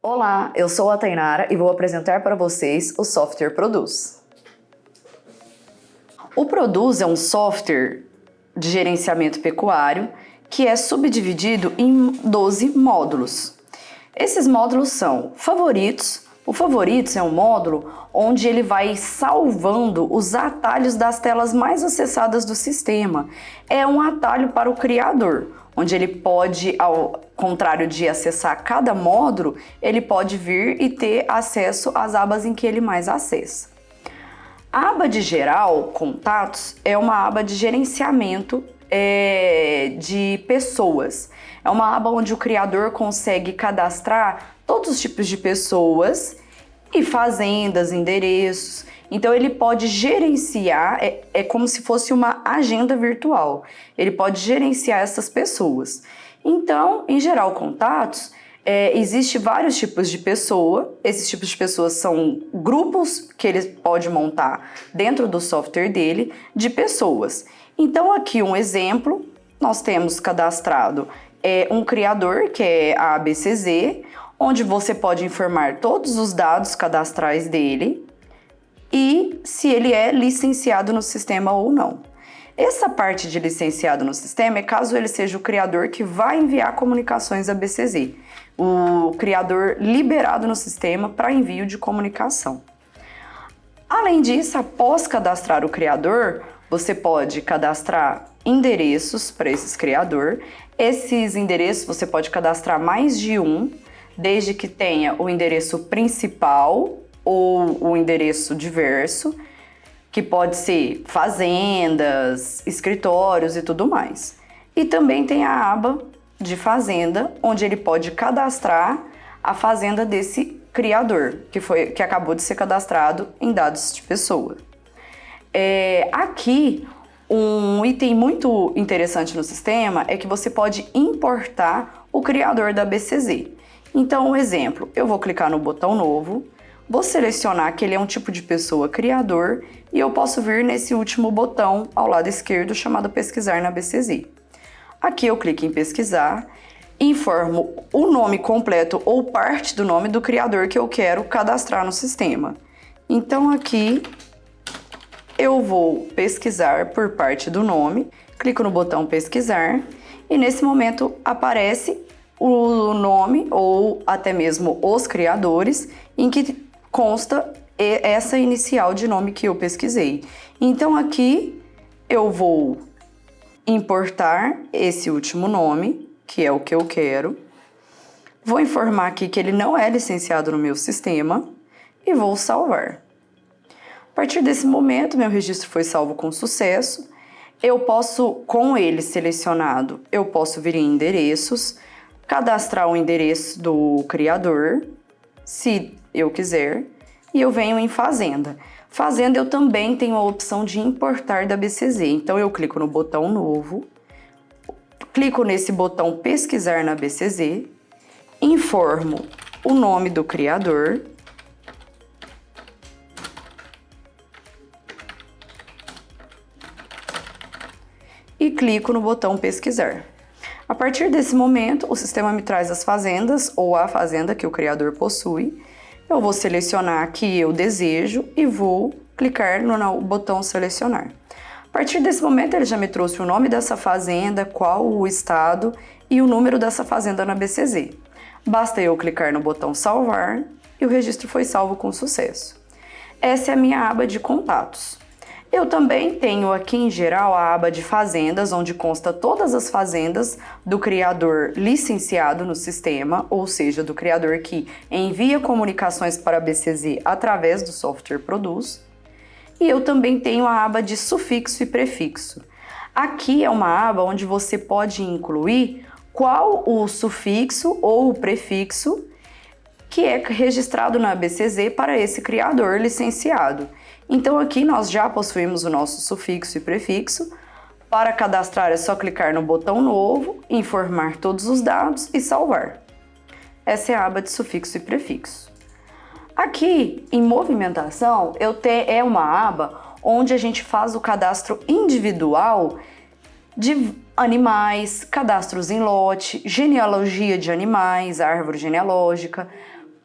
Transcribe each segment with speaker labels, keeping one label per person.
Speaker 1: Olá, eu sou a Tainara e vou apresentar para vocês o software Produz. O Produz é um software de gerenciamento pecuário que é subdividido em 12 módulos. Esses módulos são favoritos. O favoritos é um módulo onde ele vai salvando os atalhos das telas mais acessadas do sistema. É um atalho para o criador, onde ele pode, ao contrário de acessar cada módulo, ele pode vir e ter acesso às abas em que ele mais acessa. A aba de geral, contatos, é uma aba de gerenciamento de pessoas. É uma aba onde o criador consegue cadastrar todos os tipos de pessoas e fazendas, endereços. Então ele pode gerenciar, é como se fosse uma agenda virtual. Ele pode gerenciar essas pessoas. Então, em geral, contatos, existe vários tipos de pessoa. Esses tipos de pessoas são grupos que ele pode montar dentro do software dele de pessoas. Então, aqui um exemplo, nós temos cadastrado um criador, que é a ABCZ, onde você pode informar todos os dados cadastrais dele e se ele é licenciado no sistema ou não. Essa parte de licenciado no sistema é caso ele seja o criador que vai enviar comunicações ABCZ, o criador liberado no sistema para envio de comunicação. Além disso, após cadastrar o criador, você pode cadastrar endereços para esse criador. Esses endereços você pode cadastrar mais de um, desde que tenha o endereço principal ou o endereço diverso, que pode ser fazendas, escritórios e tudo mais. E também tem a aba de fazenda, onde ele pode cadastrar a fazenda desse criador, que acabou de ser cadastrado em dados de pessoa. Aqui, um item muito interessante no sistema é que você pode importar o criador da BCZ. Então, um exemplo, eu vou clicar no botão novo, vou selecionar que ele é um tipo de pessoa criador e eu posso vir nesse último botão ao lado esquerdo chamado pesquisar na BCZ. Aqui eu clico em pesquisar, informo o nome completo ou parte do nome do criador que eu quero cadastrar no sistema. Então aqui eu vou pesquisar por parte do nome, clico no botão pesquisar e nesse momento aparece o nome ou até mesmo os criadores em que consta essa inicial de nome que eu pesquisei. Então aqui eu vou importar esse último nome, que é o que eu quero. Vou informar aqui que ele não é licenciado no meu sistema e vou salvar. A partir desse momento, meu registro foi salvo com sucesso. Eu posso, com ele selecionado, eu posso vir em endereços, cadastrar o endereço do criador, se eu quiser, e eu venho em fazenda. Fazenda eu também tenho a opção de importar da BCZ, então eu clico no botão novo, clico nesse botão pesquisar na BCZ, informo o nome do criador, e clico no botão pesquisar. A partir desse momento, o sistema me traz as fazendas ou a fazenda que o criador possui. Eu vou selecionar a que eu desejo e vou clicar no botão selecionar. A partir desse momento, ele já me trouxe o nome dessa fazenda, qual o estado e o número dessa fazenda na BCZ. Basta eu clicar no botão salvar e o registro foi salvo com sucesso. Essa é a minha aba de contatos. Eu também tenho aqui em geral a aba de fazendas, onde consta todas as fazendas do criador licenciado no sistema, ou seja, do criador que envia comunicações para a BCZ através do software Produz. E eu também tenho a aba de sufixo e prefixo. Aqui é uma aba onde você pode incluir qual o sufixo ou o prefixo que é registrado na BCZ para esse criador licenciado. Então aqui nós já possuímos o nosso sufixo e prefixo. Para cadastrar é só clicar no botão novo, informar todos os dados e salvar. Essa é a aba de sufixo e prefixo. Aqui em movimentação é uma aba onde a gente faz o cadastro individual de animais, cadastros em lote, genealogia de animais, árvore genealógica,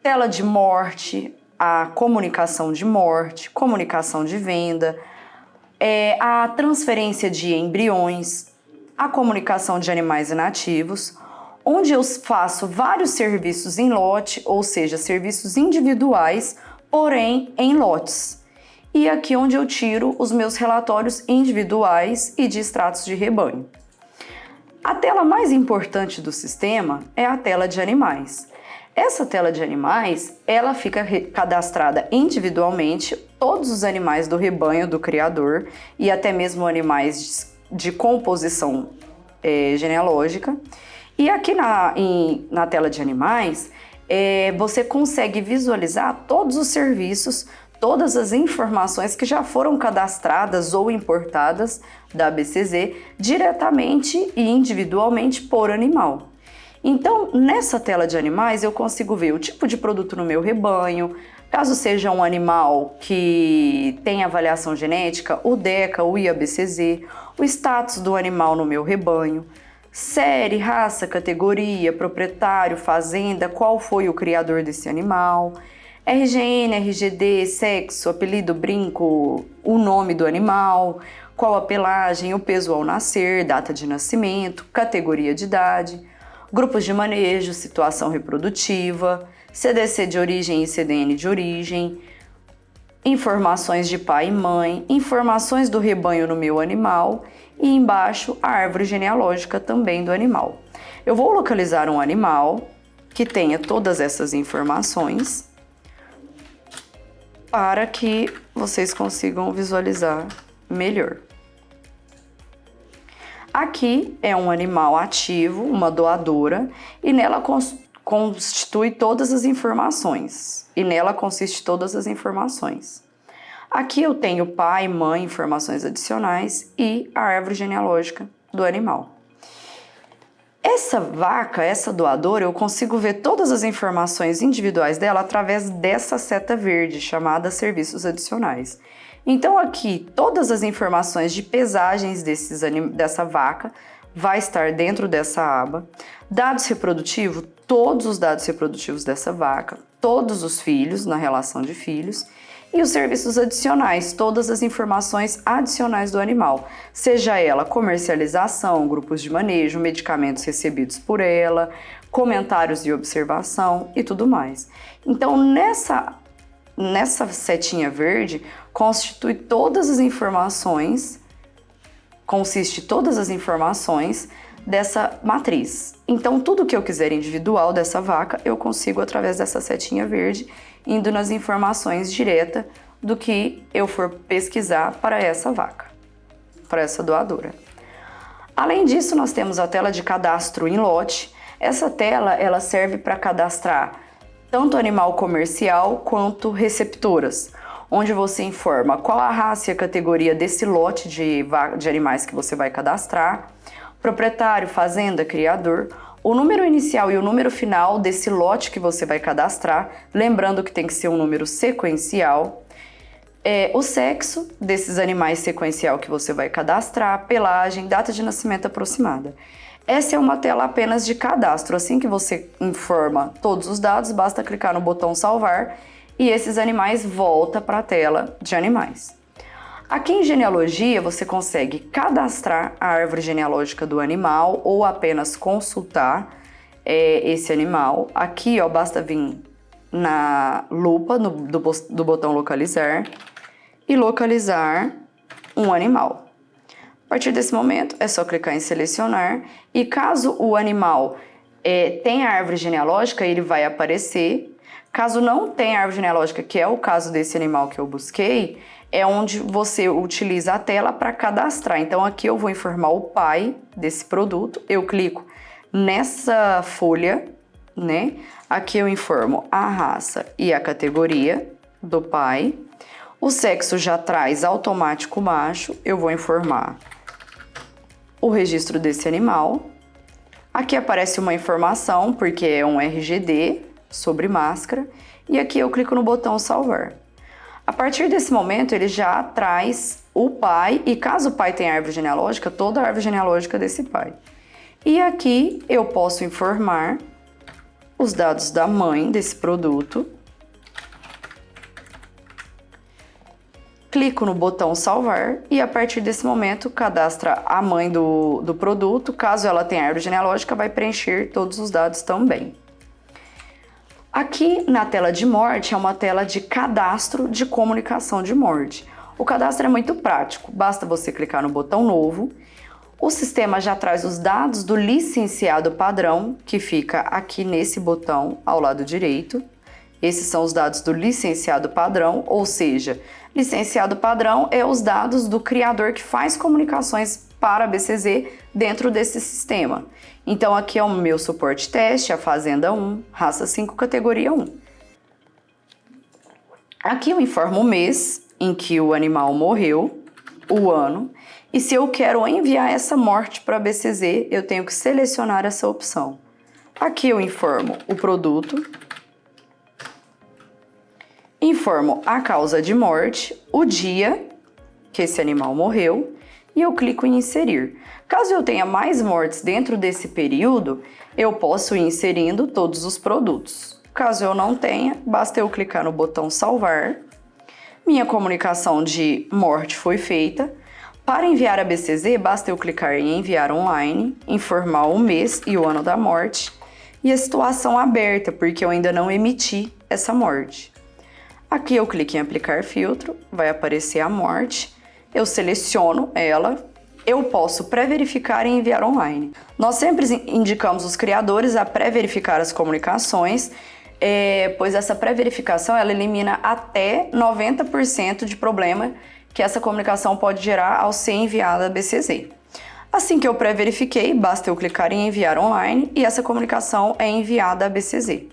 Speaker 1: tela de morte, a comunicação de morte, comunicação de venda, a transferência de embriões, a comunicação de animais inativos, onde eu faço vários serviços em lote, ou seja, serviços individuais, porém em lotes. E aqui onde eu tiro os meus relatórios individuais e de extratos de rebanho. A tela mais importante do sistema é a tela de animais. Essa tela de animais, ela fica cadastrada individualmente, todos os animais do rebanho do criador e até mesmo animais de composição genealógica. E aqui na tela de animais, você consegue visualizar todos os serviços, todas as informações que já foram cadastradas ou importadas da ABCZ diretamente e individualmente por animal. Então, nessa tela de animais, eu consigo ver o tipo de produto no meu rebanho, caso seja um animal que tem avaliação genética, o DECA, o IABCZ, o status do animal no meu rebanho, série, raça, categoria, proprietário, fazenda, qual foi o criador desse animal, RGN, RGD, sexo, apelido, brinco, o nome do animal, qual a pelagem, o peso ao nascer, data de nascimento, categoria de idade, grupos de manejo, situação reprodutiva, CDC de origem e CDN de origem, informações de pai e mãe, informações do rebanho no meu animal e embaixo a árvore genealógica também do animal. Eu vou localizar um animal que tenha todas essas informações para que vocês consigam visualizar melhor. Aqui é um animal ativo, uma doadora, e nela constitui todas as informações. Aqui eu tenho pai, mãe, informações adicionais e a árvore genealógica do animal. Essa vaca, essa doadora, eu consigo ver todas as informações individuais dela através dessa seta verde, chamada serviços adicionais. Então aqui, todas as informações de pesagens dessa vaca vai estar dentro dessa aba. Dados reprodutivos, todos os dados reprodutivos dessa vaca, todos os filhos, na relação de filhos, e os serviços adicionais, todas as informações adicionais do animal, seja ela comercialização, grupos de manejo, medicamentos recebidos por ela, comentários de observação e tudo mais. Então, nessa setinha verde, consiste todas as informações dessa matriz. Então, tudo que eu quiser individual dessa vaca, eu consigo através dessa setinha verde, indo nas informações diretas do que eu for pesquisar para essa vaca, para essa doadora. Além disso, nós temos a tela de cadastro em lote. Essa tela, ela serve para cadastrar tanto animal comercial quanto receptoras, onde você informa qual a raça e a categoria desse lote de animais que você vai cadastrar, proprietário, fazenda, criador, o número inicial e o número final desse lote que você vai cadastrar, lembrando que tem que ser um número sequencial, o sexo desses animais sequencial que você vai cadastrar, pelagem, data de nascimento aproximada. Essa é uma tela apenas de cadastro. Assim que você informa todos os dados, basta clicar no botão salvar e esses animais voltam para a tela de animais. Aqui em genealogia você consegue cadastrar a árvore genealógica do animal ou apenas consultar esse animal. Aqui basta vir na lupa do botão localizar e localizar um animal. A partir desse momento é só clicar em selecionar e caso o animal tenha árvore genealógica, ele vai aparecer. Caso não tenha árvore genealógica, que é o caso desse animal que eu busquei, é onde você utiliza a tela para cadastrar. Então aqui eu vou informar o pai desse produto, eu clico nessa folha, né? Aqui eu informo a raça e a categoria do pai. O sexo já traz automático macho, eu vou informar o registro desse animal. Aqui aparece uma informação, porque é um RGD sobre máscara, e aqui eu clico no botão salvar. A partir desse momento, ele já traz o pai, e caso o pai tenha árvore genealógica, toda a árvore genealógica desse pai. E aqui eu posso informar os dados da mãe desse produto, clico no botão salvar e a partir desse momento cadastra a mãe do produto. Caso ela tenha árvore genealógica, vai preencher todos os dados também. Aqui na tela de morte é uma tela de cadastro de comunicação de morte. O cadastro é muito prático, basta você clicar no botão novo. O sistema já traz os dados do licenciado padrão, que fica aqui nesse botão ao lado direito. Esses são os dados do licenciado padrão, ou seja, licenciado padrão é os dados do criador que faz comunicações para a BCZ dentro desse sistema. Então aqui é o meu suporte teste, a Fazenda 1, raça 5, categoria 1. Aqui eu informo o mês em que o animal morreu, o ano, e se eu quero enviar essa morte para a BCZ, eu tenho que selecionar essa opção. Aqui eu informo o produto, informo a causa de morte, o dia que esse animal morreu e eu clico em inserir. Caso eu tenha mais mortes dentro desse período, eu posso ir inserindo todos os produtos. Caso eu não tenha, basta eu clicar no botão salvar. Minha comunicação de morte foi feita. Para enviar a BCZ, basta eu clicar em enviar online, informar o mês e o ano da morte e a situação aberta, porque eu ainda não emiti essa morte. Aqui eu clico em aplicar filtro, vai aparecer a morte, eu seleciono ela, eu posso pré-verificar e enviar online. Nós sempre indicamos os criadores a pré-verificar as comunicações, pois essa pré-verificação ela elimina até 90% de problema que essa comunicação pode gerar ao ser enviada a BCZ. Assim que eu pré-verifiquei, basta eu clicar em enviar online e essa comunicação é enviada a BCZ.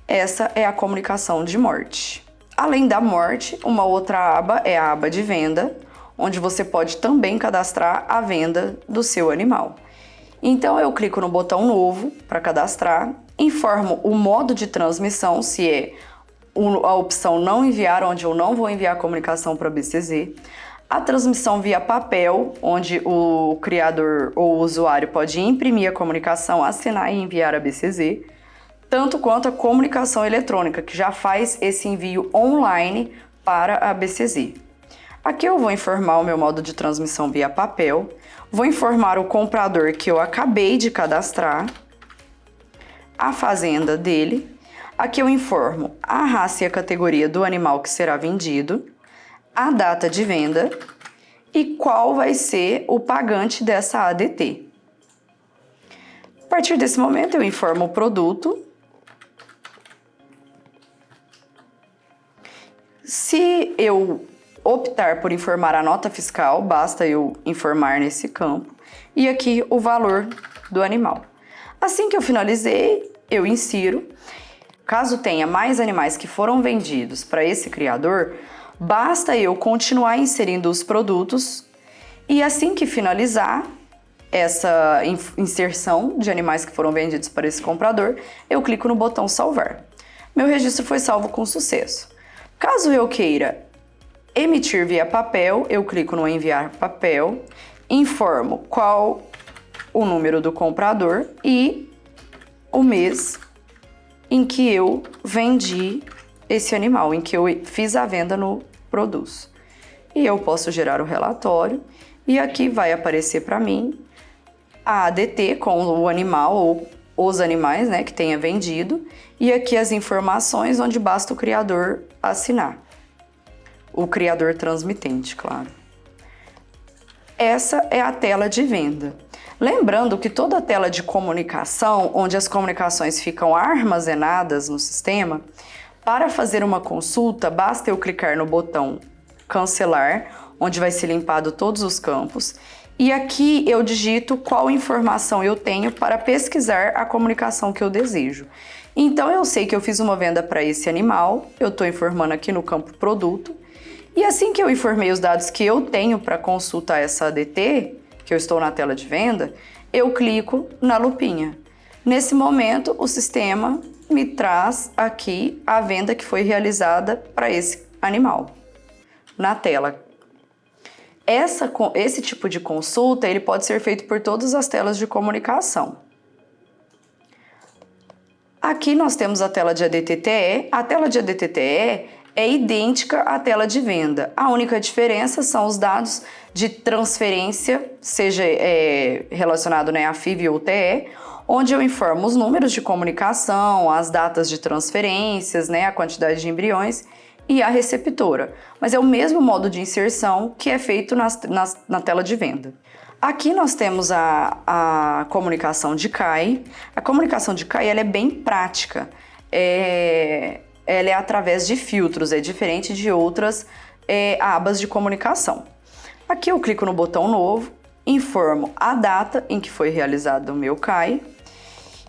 Speaker 1: Essa é a comunicação de morte. Além da morte, uma outra aba é a aba de venda, onde você pode também cadastrar a venda do seu animal. Então eu clico no botão novo para cadastrar, informo o modo de transmissão, se é a opção não enviar, onde eu não vou enviar a comunicação para a BCZ, a transmissão via papel, onde o criador ou o usuário pode imprimir a comunicação, assinar e enviar a BCZ, tanto quanto a comunicação eletrônica, que já faz esse envio online para a BCZ. Aqui eu vou informar o meu modo de transmissão via papel, vou informar o comprador que eu acabei de cadastrar, a fazenda dele. Aqui eu informo a raça e a categoria do animal que será vendido, a data de venda e qual vai ser o pagante dessa ADT. A partir desse momento eu informo o produto. Se eu optar por informar a nota fiscal, basta eu informar nesse campo e aqui o valor do animal. Assim que eu finalizei, eu insiro. Caso tenha mais animais que foram vendidos para esse criador, basta eu continuar inserindo os produtos e assim que finalizar essa inserção de animais que foram vendidos para esse comprador, eu clico no botão salvar. Meu registro foi salvo com sucesso. Caso eu queira emitir via papel, eu clico no enviar papel, informo qual o número do comprador e o mês em que eu vendi esse animal, em que eu fiz a venda no Produz. E eu posso gerar o relatório e aqui vai aparecer para mim a ADT com o animal ou os animais, né, que tenha vendido e aqui as informações onde basta o criador assinar. O criador transmitente, claro. Essa é a tela de venda. Lembrando que toda a tela de comunicação, onde as comunicações ficam armazenadas no sistema, para fazer uma consulta, basta eu clicar no botão cancelar, onde vai ser limpado todos os campos, e aqui eu digito qual informação eu tenho para pesquisar a comunicação que eu desejo. Então eu sei que eu fiz uma venda para esse animal, eu estou informando aqui no campo produto, e assim que eu informei os dados que eu tenho para consultar essa ADT, que eu estou na tela de venda, eu clico na lupinha. Nesse momento, o sistema me traz aqui a venda que foi realizada para esse animal, na tela. Esse tipo de consulta ele pode ser feito por todas as telas de comunicação. Aqui nós temos a tela de ADTTE. A tela de ADTTE é idêntica à tela de venda. A única diferença são os dados de transferência, seja relacionado, né, a FIV ou TE, onde eu informo os números de comunicação, as datas de transferências, né, a quantidade de embriões e a receptora. Mas é o mesmo modo de inserção que é feito na tela de venda. Aqui nós temos a comunicação de CAI. A comunicação de CAI ela é bem prática. Ela é através de filtros, é diferente de outras abas de comunicação. Aqui eu clico no botão novo, informo a data em que foi realizado o meu CAI.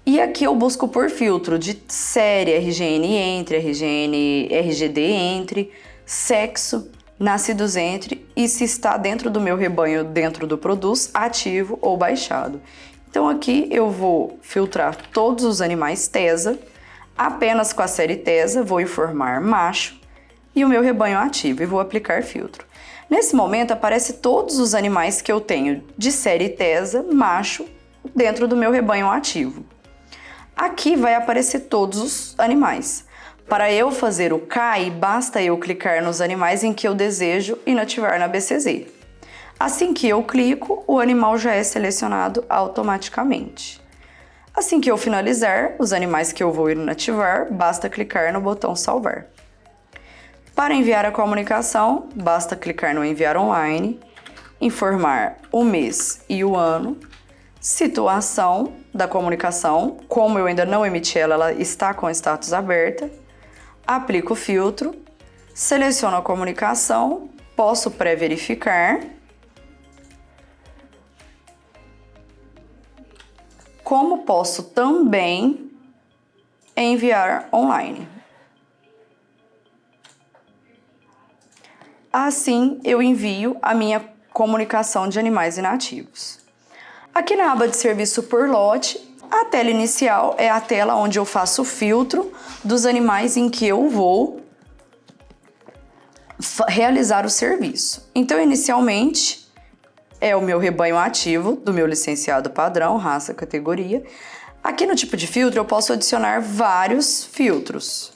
Speaker 1: E aqui eu busco por filtro de série, RGN entre, RGD entre, sexo, nascidos entre e se está dentro do meu rebanho, dentro do Produz, ativo ou baixado. Então aqui eu vou filtrar todos os animais TESA, apenas com a série TESA vou informar macho e o meu rebanho ativo e vou aplicar filtro. Nesse momento aparece todos os animais que eu tenho de série TESA, macho, dentro do meu rebanho ativo. Aqui vai aparecer todos os animais. Para eu fazer o CAI, basta eu clicar nos animais em que eu desejo inativar na BCZ. Assim que eu clico, o animal já é selecionado automaticamente. Assim que eu finalizar, os animais que eu vou inativar, basta clicar no botão salvar. Para enviar a comunicação, basta clicar no enviar online, informar o mês e o ano, situação da comunicação, como eu ainda não emiti ela, ela está com status aberta, aplico o filtro, seleciono a comunicação, posso pré-verificar, como posso também enviar online. Assim, eu envio a minha comunicação de animais inativos. Aqui na aba de serviço por lote, a tela inicial é a tela onde eu faço o filtro dos animais em que eu vou realizar o serviço. Então, inicialmente, é o meu rebanho ativo do meu licenciado padrão, raça, categoria. Aqui no tipo de filtro, eu posso adicionar vários filtros.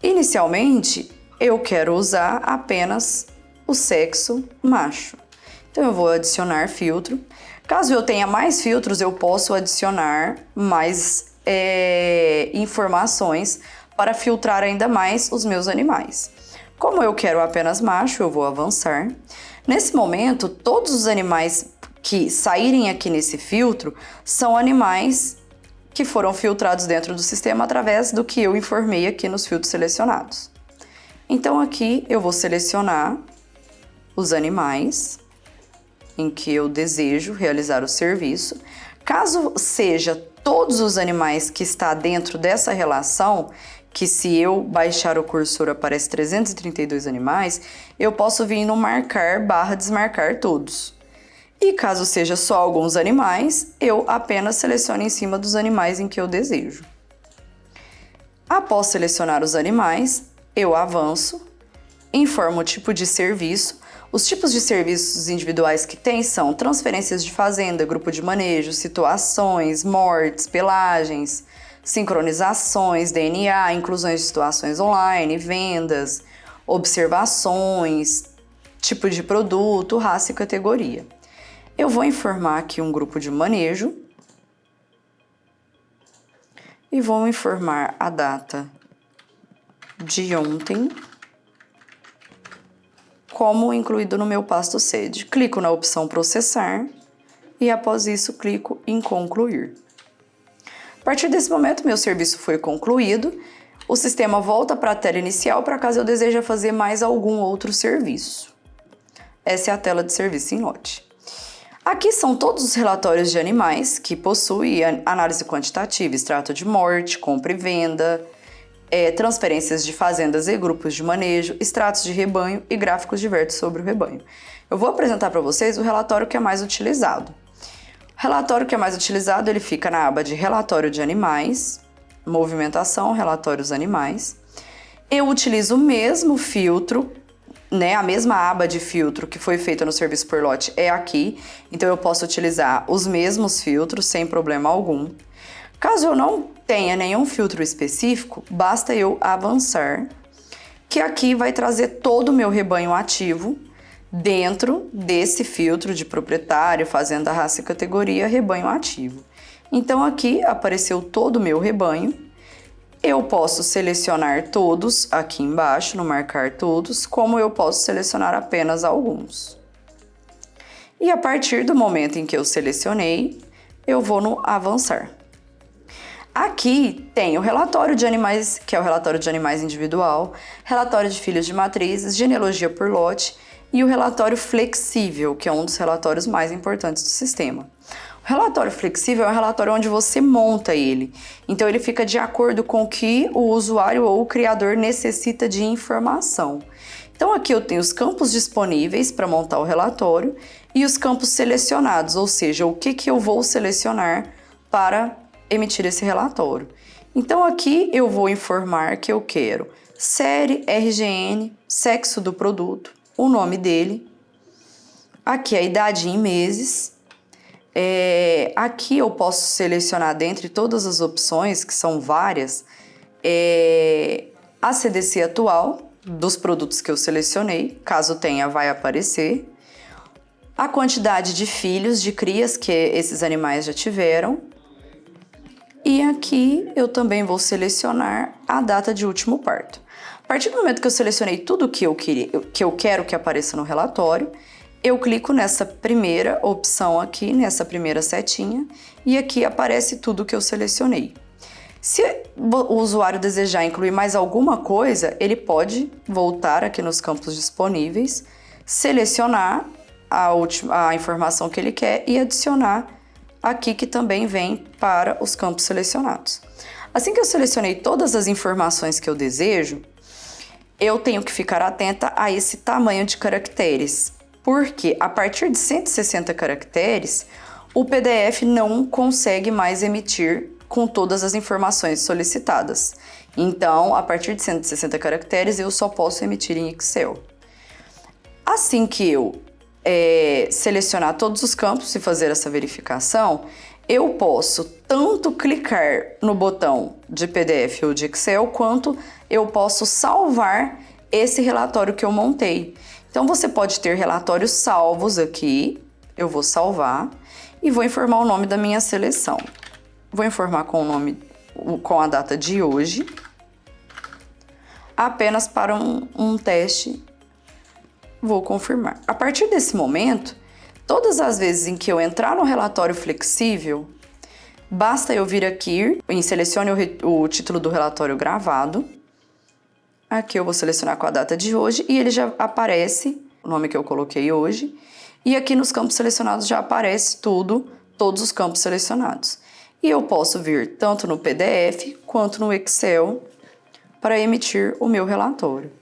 Speaker 1: Inicialmente, eu quero usar apenas o sexo macho. Então, eu vou adicionar filtro. Caso eu tenha mais filtros, eu posso adicionar mais informações para filtrar ainda mais os meus animais. Como eu quero apenas macho, eu vou avançar. Nesse momento, todos os animais que saírem aqui nesse filtro são animais que foram filtrados dentro do sistema através do que eu informei aqui nos filtros selecionados. Então, aqui eu vou selecionar os animais em que eu desejo realizar o serviço. Caso seja todos os animais que está dentro dessa relação, que se eu baixar o cursor aparece 332 animais, eu posso vir no marcar / desmarcar todos. E caso seja só alguns animais, eu apenas seleciono em cima dos animais em que eu desejo. Após selecionar os animais, eu avanço, informo o tipo de serviço. Os tipos de serviços individuais que tem são transferências de fazenda, grupo de manejo, situações, mortes, pelagens, sincronizações, DNA, inclusões de situações online, vendas, observações, tipo de produto, raça e categoria. Eu vou informar aqui um grupo de manejo e vou informar a data de ontem como incluído no meu pasto sede. Clico na opção processar e após isso clico em concluir. A partir desse momento, meu serviço foi concluído. O sistema volta para a tela inicial para caso eu deseje fazer mais algum outro serviço. Essa é a tela de serviço em lote. Aqui são todos os relatórios de animais que possuem análise quantitativa, extrato de morte, compra e venda, transferências de fazendas e grupos de manejo, extratos de rebanho e gráficos de vértice sobre o rebanho. Eu vou apresentar para vocês o relatório que é mais utilizado. O relatório que é mais utilizado, ele fica na aba de relatório de animais, movimentação, relatórios animais. Eu utilizo o mesmo filtro, né, a mesma aba de filtro que foi feita no serviço por lote é aqui, então eu posso utilizar os mesmos filtros sem problema algum. Caso eu não tenha nenhum filtro específico, basta eu avançar, que aqui vai trazer todo o meu rebanho ativo dentro desse filtro de proprietário, fazenda, raça e categoria, rebanho ativo. Então aqui apareceu todo o meu rebanho. Eu posso selecionar todos aqui embaixo, no marcar todos, como eu posso selecionar apenas alguns. E a partir do momento em que eu selecionei, eu vou no avançar. Aqui tem o relatório de animais, que é o relatório de animais individual, relatório de filhos de matrizes, genealogia por lote e o relatório flexível, que é um dos relatórios mais importantes do sistema. O relatório flexível é um relatório onde você monta ele, então ele fica de acordo com o que o usuário ou o criador necessita de informação. Então aqui eu tenho os campos disponíveis para montar o relatório e os campos selecionados, ou seja, o que eu vou selecionar para emitir esse relatório. Então aqui eu vou informar que eu quero série, RGN, sexo do produto, o nome dele, aqui a idade em meses, aqui eu posso selecionar dentre todas as opções, que são várias, a CDC atual dos produtos que eu selecionei, caso tenha vai aparecer, a quantidade de filhos, de crias que esses animais já tiveram, e aqui eu também vou selecionar a data de último parto. A partir do momento que eu selecionei tudo que eu quero que apareça no relatório, eu clico nessa primeira opção aqui, nessa primeira setinha, e aqui aparece tudo que eu selecionei. Se o usuário desejar incluir mais alguma coisa, ele voltar aqui nos campos disponíveis, selecionar a informação que ele quer e adicionar aqui que também vem para os campos selecionados. Assim que eu selecionei todas as informações que eu desejo, eu tenho que ficar atenta a esse tamanho de caracteres, porque a partir de 160 caracteres, o PDF não consegue mais emitir com todas as informações solicitadas. Então, a partir de 160 caracteres, eu só posso emitir em Excel. Assim que eu selecionar todos os campos e fazer essa verificação, eu posso tanto clicar no botão de PDF ou de Excel, quanto eu posso salvar esse relatório que eu montei. Então, você pode ter relatórios salvos aqui, eu vou salvar e vou informar o nome da minha seleção. Vou informar com a data de hoje, apenas para um teste. Vou confirmar. A partir desse momento, todas as vezes em que eu entrar no relatório flexível, basta eu vir aqui e selecione o título do relatório gravado. Aqui eu vou selecionar com a data de hoje e ele já aparece, o nome que eu coloquei hoje. E aqui nos campos selecionados já aparece todos os campos selecionados. E eu posso vir tanto no PDF quanto no Excel para emitir o meu relatório.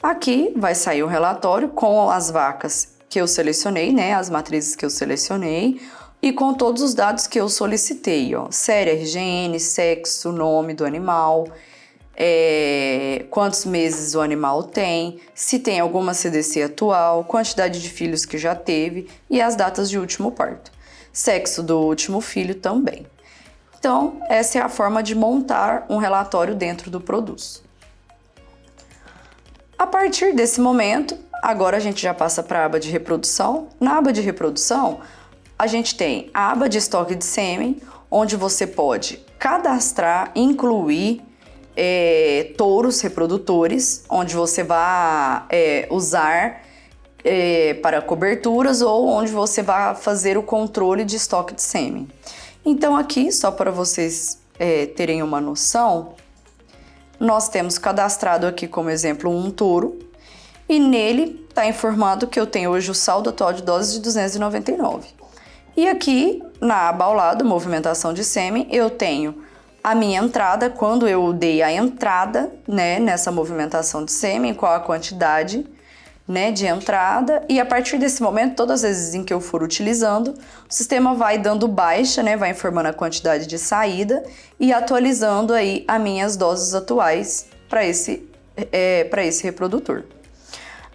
Speaker 1: Aqui vai sair o relatório com as vacas que eu selecionei, né? As matrizes que eu selecionei e com todos os dados que eu solicitei, ó. Série, RGN, sexo, nome do animal, quantos meses o animal tem, se tem alguma CDC atual, quantidade de filhos que já teve e as datas de último parto. Sexo do último filho também. Então, essa é a forma de montar um relatório dentro do Produz. A partir desse momento, agora a gente já passa para a aba de reprodução. Na aba de reprodução, a gente tem a aba de estoque de sêmen, onde você pode cadastrar, incluir touros reprodutores, onde você vai usar para coberturas ou onde você vai fazer o controle de estoque de sêmen. Então aqui, só para vocês terem uma noção, nós temos cadastrado aqui como exemplo um touro e nele está informado que eu tenho hoje o saldo atual de doses de 299. E aqui na aba ao lado, movimentação de sêmen, eu tenho a minha entrada, quando eu dei a entrada, né, nessa movimentação de sêmen, qual a quantidade, né, de entrada, e a partir desse momento, todas as vezes em que eu for utilizando, o sistema vai dando baixa, né, vai informando a quantidade de saída e atualizando aí as minhas doses atuais para esse reprodutor.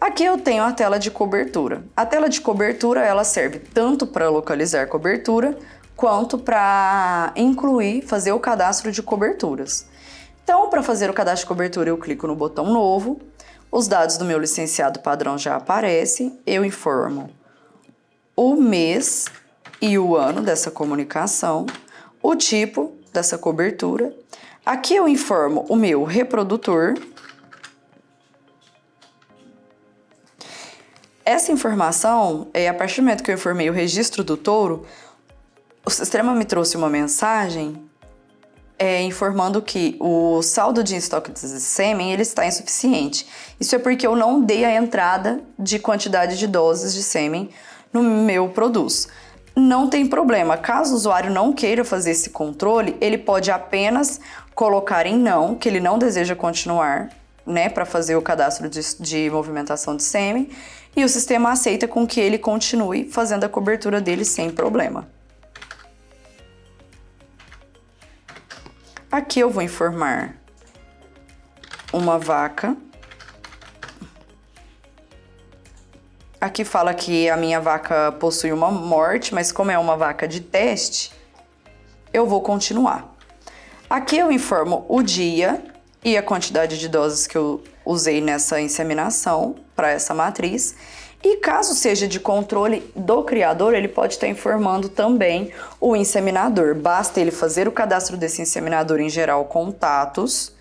Speaker 1: Aqui eu tenho a tela de cobertura. A tela de cobertura, ela serve tanto para localizar cobertura, quanto para incluir, fazer o cadastro de coberturas. Então, para fazer o cadastro de cobertura, eu clico no botão novo, os dados do meu licenciado padrão já aparecem, eu informo o mês e o ano dessa comunicação, o tipo dessa cobertura. Aqui eu informo o meu reprodutor. Essa informação, a partir do momento que eu informei o registro do touro, o sistema me trouxe uma mensagem informando que o saldo de estoque de sêmen ele está insuficiente. Isso é porque eu não dei a entrada de quantidade de doses de sêmen no meu produto. Não tem problema, caso o usuário não queira fazer esse controle, ele pode apenas colocar em não, que ele não deseja continuar, né, para fazer o cadastro de movimentação de sêmen, e o sistema aceita com que ele continue fazendo a cobertura dele sem problema. Aqui eu vou informar uma vaca. Aqui fala que a minha vaca possui uma morte, mas como é uma vaca de teste, eu vou continuar. Aqui eu informo o dia e a quantidade de doses que eu usei nessa inseminação para essa matriz. E caso seja de controle do criador, ele pode estar informando também o inseminador. Basta ele fazer o cadastro desse inseminador em geral contatos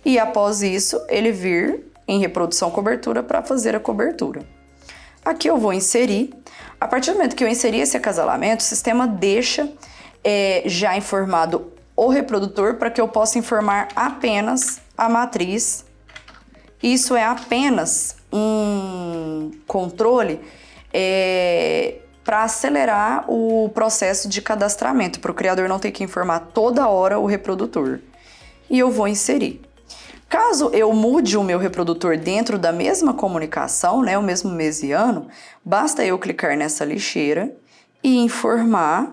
Speaker 1: e após isso ele vir em reprodução cobertura para fazer a cobertura. Aqui eu vou inserir. A partir do momento que eu inserir esse acasalamento, o sistema deixa já informado o reprodutor para que eu possa informar apenas a matriz. Isso é apenas um controle para acelerar o processo de cadastramento, para o criador não ter que informar toda hora o reprodutor. E eu vou inserir. Caso eu mude o meu reprodutor dentro da mesma comunicação, né, o mesmo mês e ano, basta eu clicar nessa lixeira e informar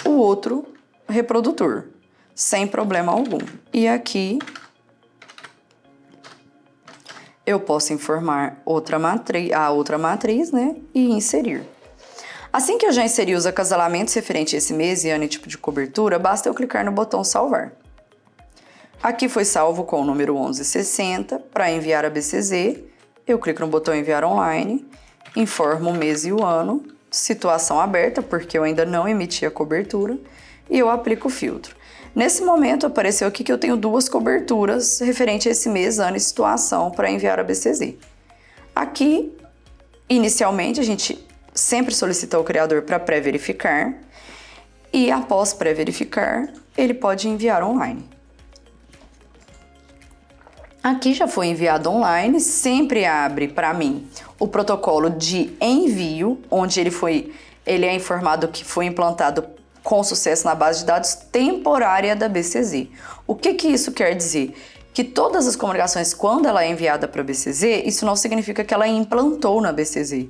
Speaker 1: o outro reprodutor, sem problema algum. E aqui eu posso informar a outra matriz, né, e inserir. Assim que eu já inseri os acasalamentos referentes a esse mês e ano e tipo de cobertura, basta eu clicar no botão salvar. Aqui foi salvo com o número 1160 para enviar a BCZ. Eu clico no botão enviar online, informo o mês e o ano, situação aberta, porque eu ainda não emiti a cobertura, e eu aplico o filtro. Nesse momento apareceu aqui que eu tenho duas coberturas referente a esse mês, ano e situação para enviar a BCZ. Aqui, inicialmente, a gente sempre solicita ao criador para pré-verificar e após pré-verificar, ele pode enviar online. Aqui já foi enviado online, sempre abre para mim o protocolo de envio, onde ele é informado que foi implantado com sucesso na base de dados temporária da BCZ. O que isso quer dizer? Que todas as comunicações, quando ela é enviada para a BCZ, isso não significa que ela implantou na BCZ.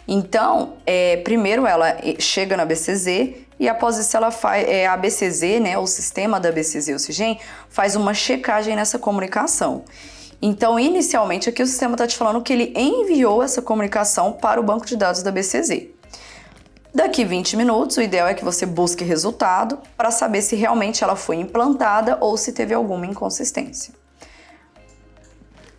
Speaker 1: Então, primeiro ela chega na BCZ e após isso ela faz, a BCZ, né, o sistema da BCZ, o CIGEM, faz uma checagem nessa comunicação. Então, inicialmente aqui o sistema está te falando que ele enviou essa comunicação para o banco de dados da BCZ. Daqui 20 minutos, o ideal é que você busque resultado para saber se realmente ela foi implantada ou se teve alguma inconsistência.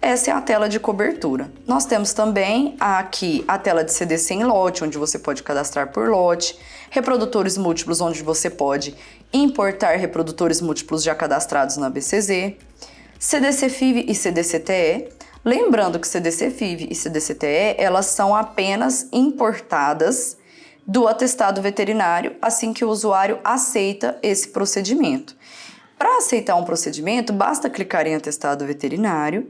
Speaker 1: Essa é a tela de cobertura. Nós temos também aqui a tela de CDC em lote, onde você pode cadastrar por lote, reprodutores múltiplos, onde você pode importar reprodutores múltiplos já cadastrados na BCZ, CDC-FIV e CDC-TE. Lembrando que CDC-FIV e CDC-TE, elas são apenas importadas do atestado veterinário assim que o usuário aceita esse procedimento. Para aceitar um procedimento, basta clicar em atestado veterinário.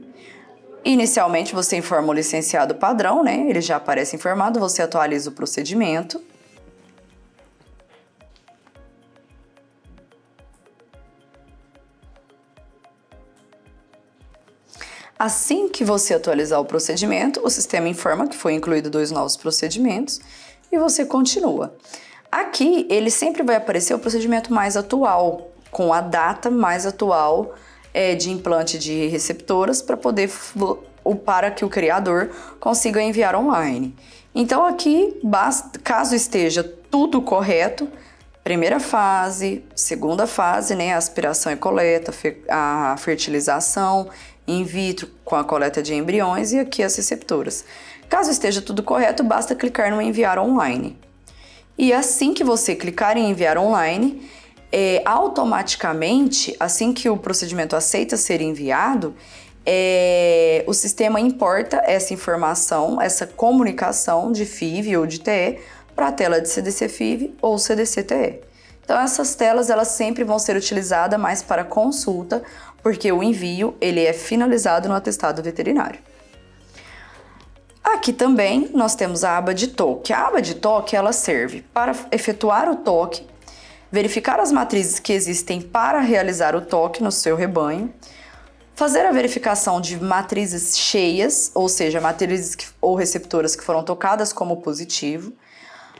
Speaker 1: Inicialmente você informa o licenciado padrão, né? Ele já aparece informado, você atualiza o procedimento. Assim que você atualizar o procedimento, o sistema informa que foi incluído 2 novos procedimentos e você continua. Aqui ele sempre vai aparecer o procedimento mais atual, com a data mais atual de implante de receptoras para que o criador consiga enviar online. Então aqui, caso esteja tudo correto, primeira fase, segunda fase, né, aspiração e coleta, a fertilização in vitro com a coleta de embriões e aqui as receptoras. Caso esteja tudo correto, basta clicar no enviar online. E assim que você clicar em enviar online, automaticamente, assim que o procedimento aceita ser enviado, o sistema importa essa informação, essa comunicação de FIV ou de TE para a tela de CDC-FIV ou CDC-TE. Então essas telas elas sempre vão ser utilizadas mais para consulta, porque o envio ele é finalizado no atestado veterinário. Aqui também nós temos a aba de toque. A aba de toque ela serve para efetuar o toque, verificar as matrizes que existem para realizar o toque no seu rebanho, fazer a verificação de matrizes cheias, ou seja, matrizes ou receptoras que foram tocadas como positivo,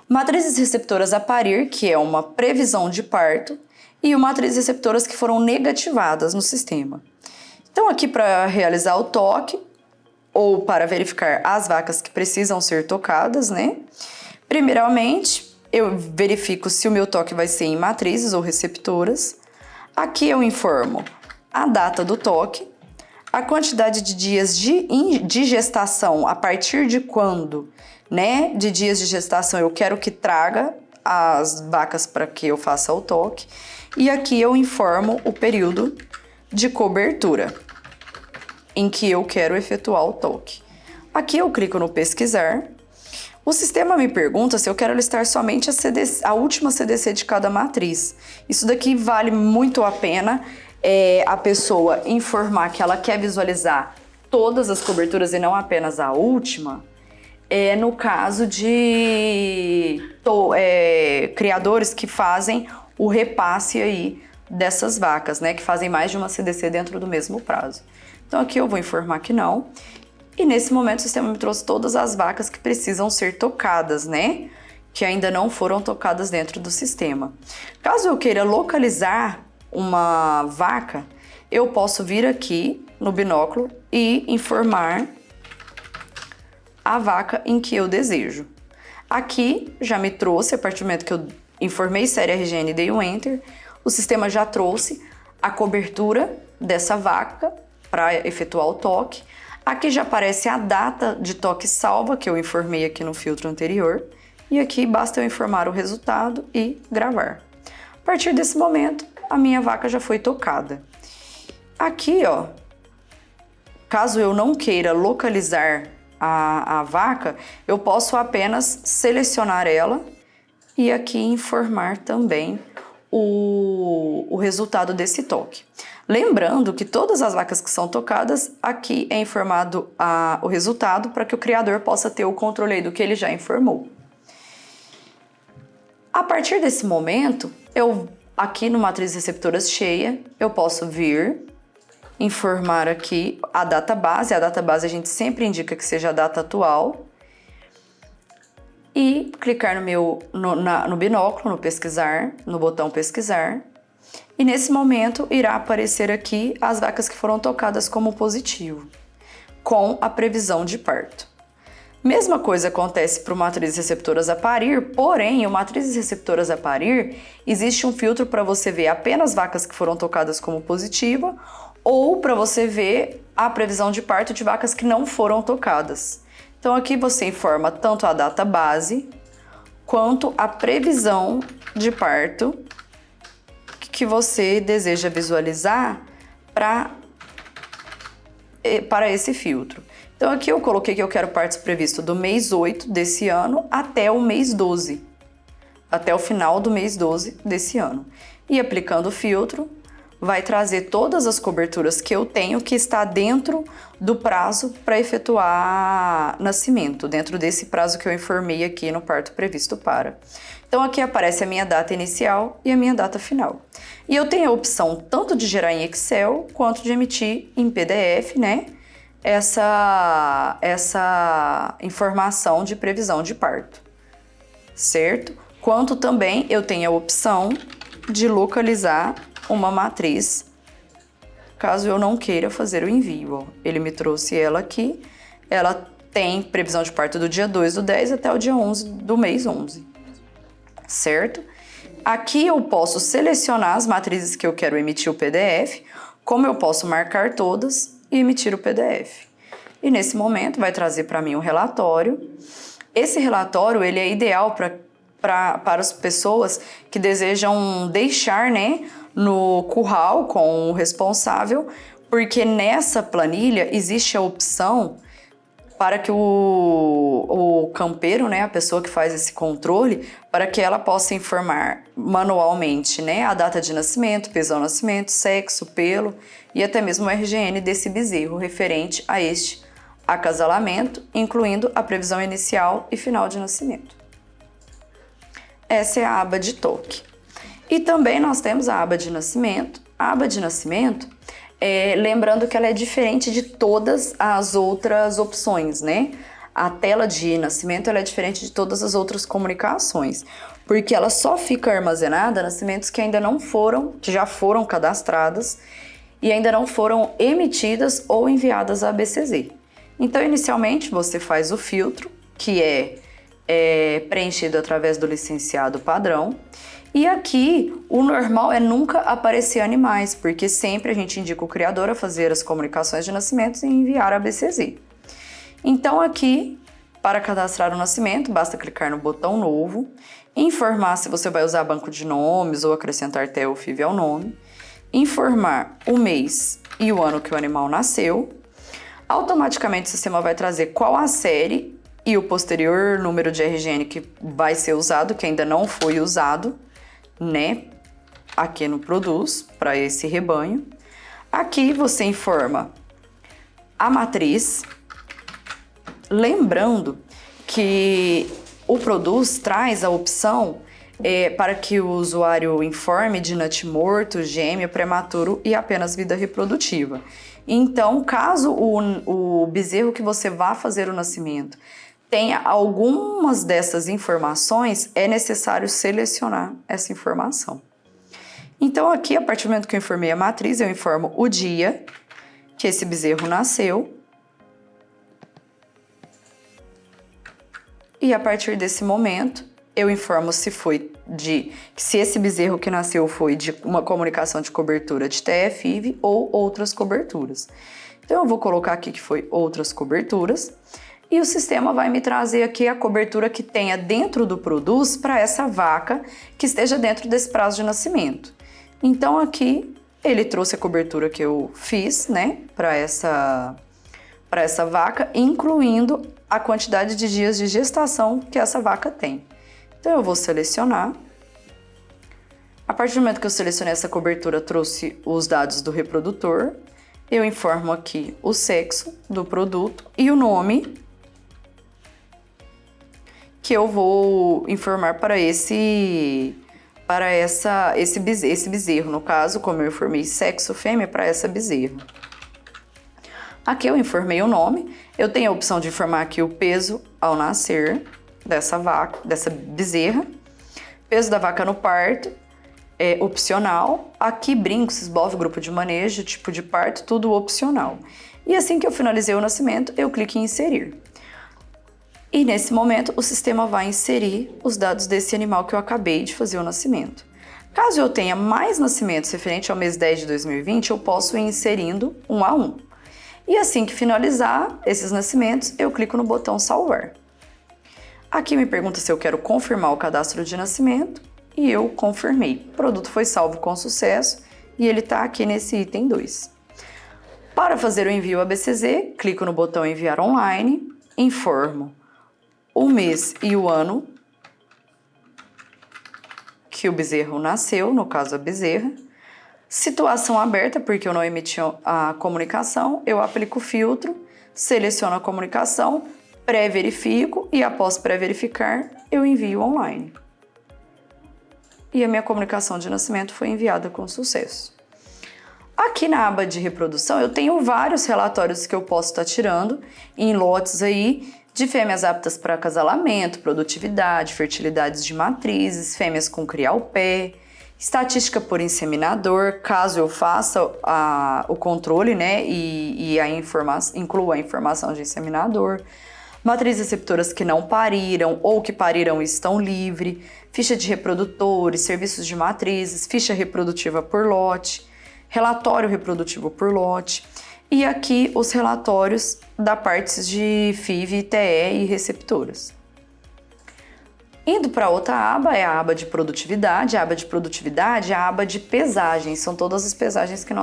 Speaker 1: matrizes receptoras a parir, que é uma previsão de parto, e matrizes receptoras que foram negativadas no sistema. Então aqui para realizar o toque, ou para verificar as vacas que precisam ser tocadas, né? Primeiramente, eu verifico se o meu toque vai ser em matrizes ou receptoras. Aqui eu informo a data do toque, a quantidade de dias de gestação, a partir de quando, né, de dias de gestação eu quero que traga as vacas para que eu faça o toque. E aqui eu informo o período de cobertura em que eu quero efetuar o toque. Aqui eu clico no pesquisar. O sistema me pergunta se eu quero listar somente a última CDC de cada matriz. Isso daqui vale muito a pena a pessoa informar que ela quer visualizar todas as coberturas e não apenas a última. No caso de criadores que fazem o repasse aí dessas vacas, né? Que fazem mais de uma CDC dentro do mesmo prazo. Então aqui eu vou informar que não. E nesse momento o sistema me trouxe todas as vacas que precisam ser tocadas, né? Que ainda não foram tocadas dentro do sistema. Caso eu queira localizar uma vaca, eu posso vir aqui no binóculo e informar a vaca em que eu desejo. Aqui já me trouxe, a partir do momento que eu informei série RGN e dei um Enter, o sistema já trouxe a cobertura dessa vaca para efetuar o toque. Aqui já aparece a data de toque salva, que eu informei aqui no filtro anterior. E aqui basta eu informar o resultado e gravar. A partir desse momento, a minha vaca já foi tocada. Aqui, ó, caso eu não queira localizar a vaca, eu posso apenas selecionar ela e aqui informar também o resultado desse toque. Lembrando que todas as vacas que são tocadas, aqui é informado o resultado para que o criador possa ter o controle aí do que ele já informou. A partir desse momento, aqui no matriz receptoras cheia, eu posso vir informar aqui a data base. A data base a gente sempre indica que seja a data atual. E clicar no binóculo, no pesquisar, no botão pesquisar. E nesse momento irá aparecer aqui as vacas que foram tocadas como positivo, com a previsão de parto. Mesma coisa acontece para o matrizes receptoras a parir, porém, o matrizes receptoras a parir, existe um filtro para você ver apenas vacas que foram tocadas como positiva ou para você ver a previsão de parto de vacas que não foram tocadas. Então aqui você informa tanto a data base quanto a previsão de parto que você deseja visualizar para esse filtro. Então aqui eu coloquei que eu quero partos previsto do mês 8 desse ano até o mês 12, até o final do mês 12 desse ano. E aplicando o filtro, vai trazer todas as coberturas que eu tenho que está dentro do prazo para efetuar nascimento, dentro desse prazo que eu informei aqui no parto previsto para. Então aqui aparece a minha data inicial e a minha data final. E eu tenho a opção tanto de gerar em Excel quanto de emitir em PDF, né? Essa informação de previsão de parto, certo? Quanto também eu tenho a opção de localizar uma matriz, caso eu não queira fazer o envio. Ó. Ele me trouxe ela aqui, ela tem previsão de parto do dia 2 do 10 até o dia 11 do mês 11, certo? Aqui eu posso selecionar as matrizes que eu quero emitir o PDF, como eu posso marcar todas e emitir o PDF. E nesse momento vai trazer para mim um relatório. Esse relatório ele é ideal para as pessoas que desejam deixar, né, no curral com o responsável, porque nessa planilha existe a opção para que o campeiro, né, a pessoa que faz esse controle, para que ela possa informar manualmente, né, a data de nascimento, peso ao nascimento, sexo, pelo e até mesmo o RGN desse bezerro referente a este acasalamento, incluindo a previsão inicial e final de nascimento. Essa é a aba de toque. E também nós temos a aba de nascimento. A aba de nascimento, lembrando que ela é diferente de todas as outras opções, né? A tela de nascimento ela é diferente de todas as outras comunicações, porque ela só fica armazenada nascimentos que ainda não foram, que já foram cadastradas e ainda não foram emitidas ou enviadas à ABCZ. Então, inicialmente, você faz o filtro, que é preenchido através do licenciado padrão. E aqui, o normal é nunca aparecer animais, porque sempre a gente indica o criador a fazer as comunicações de nascimentos e enviar a ABCZ. Então, aqui, para cadastrar o nascimento, basta clicar no botão novo, informar se você vai usar banco de nomes ou acrescentar TEL ou FIV ao nome, informar o mês e o ano que o animal nasceu. Automaticamente o sistema vai trazer qual a série e o posterior número de RGN que vai ser usado, que ainda não foi usado, né, aqui no Produz, para esse rebanho. Aqui você informa a matriz, lembrando que o Produz traz a opção para que o usuário informe de natimorto, gêmeo, prematuro e apenas vida reprodutiva. Então, caso o bezerro que você vá fazer o nascimento tenha algumas dessas informações, é necessário selecionar essa informação. Então, aqui, a partir do momento que eu informei a matriz, eu informo o dia que esse bezerro nasceu. E a partir desse momento, eu informo se esse bezerro que nasceu foi de uma comunicação de cobertura de TF-IV ou outras coberturas. Então, eu vou colocar aqui que foi outras coberturas e o sistema vai me trazer aqui a cobertura que tenha dentro do Produz para essa vaca que esteja dentro desse prazo de nascimento. Então, aqui ele trouxe a cobertura que eu fiz, né, para essa vaca, incluindo a quantidade de dias de gestação que essa vaca tem. Então, eu vou selecionar. A partir do momento que eu selecionei essa cobertura, trouxe os dados do reprodutor. Eu informo aqui o sexo do produto e o nome que eu vou informar para esse bezerro. No caso, como eu informei sexo fêmea para essa bezerra. Aqui eu informei o nome. Eu tenho a opção de informar aqui o peso ao nascer dessa vaca, dessa bezerra. Peso da vaca no parto é opcional. Aqui brincos, esbove, grupo de manejo, tipo de parto, tudo opcional. E assim que eu finalizei o nascimento, eu clico em inserir. E nesse momento o sistema vai inserir os dados desse animal que eu acabei de fazer o nascimento. Caso eu tenha mais nascimentos referente ao mês 10 de 2020, eu posso ir inserindo um a um. E assim que finalizar esses nascimentos, eu clico no botão salvar. Aqui me pergunta se eu quero confirmar o cadastro de nascimento e eu confirmei. O produto foi salvo com sucesso e ele está aqui nesse item 2. Para fazer o envio ABCZ, clico no botão enviar online, informo o mês e o ano que o bezerro nasceu, no caso a bezerra. Situação aberta, porque eu não emiti a comunicação, eu aplico o filtro, seleciono a comunicação, pré-verifico e após pré-verificar, eu envio online. E a minha comunicação de nascimento foi enviada com sucesso. Aqui na aba de reprodução, eu tenho vários relatórios que eu posso estar tirando em lotes aí de fêmeas aptas para acasalamento, produtividade, fertilidades de matrizes, fêmeas com cria ao pé, estatística por inseminador, caso eu faça o controle, né, e inclua a informação de inseminador, matrizes receptoras que não pariram ou que pariram e estão livres, ficha de reprodutores, serviços de matrizes, ficha reprodutiva por lote, relatório reprodutivo por lote e aqui os relatórios da partes de FIV, TE e receptoras. Indo para outra aba, é a aba de produtividade. A aba de produtividade é a aba de pesagem. São todas as pesagens que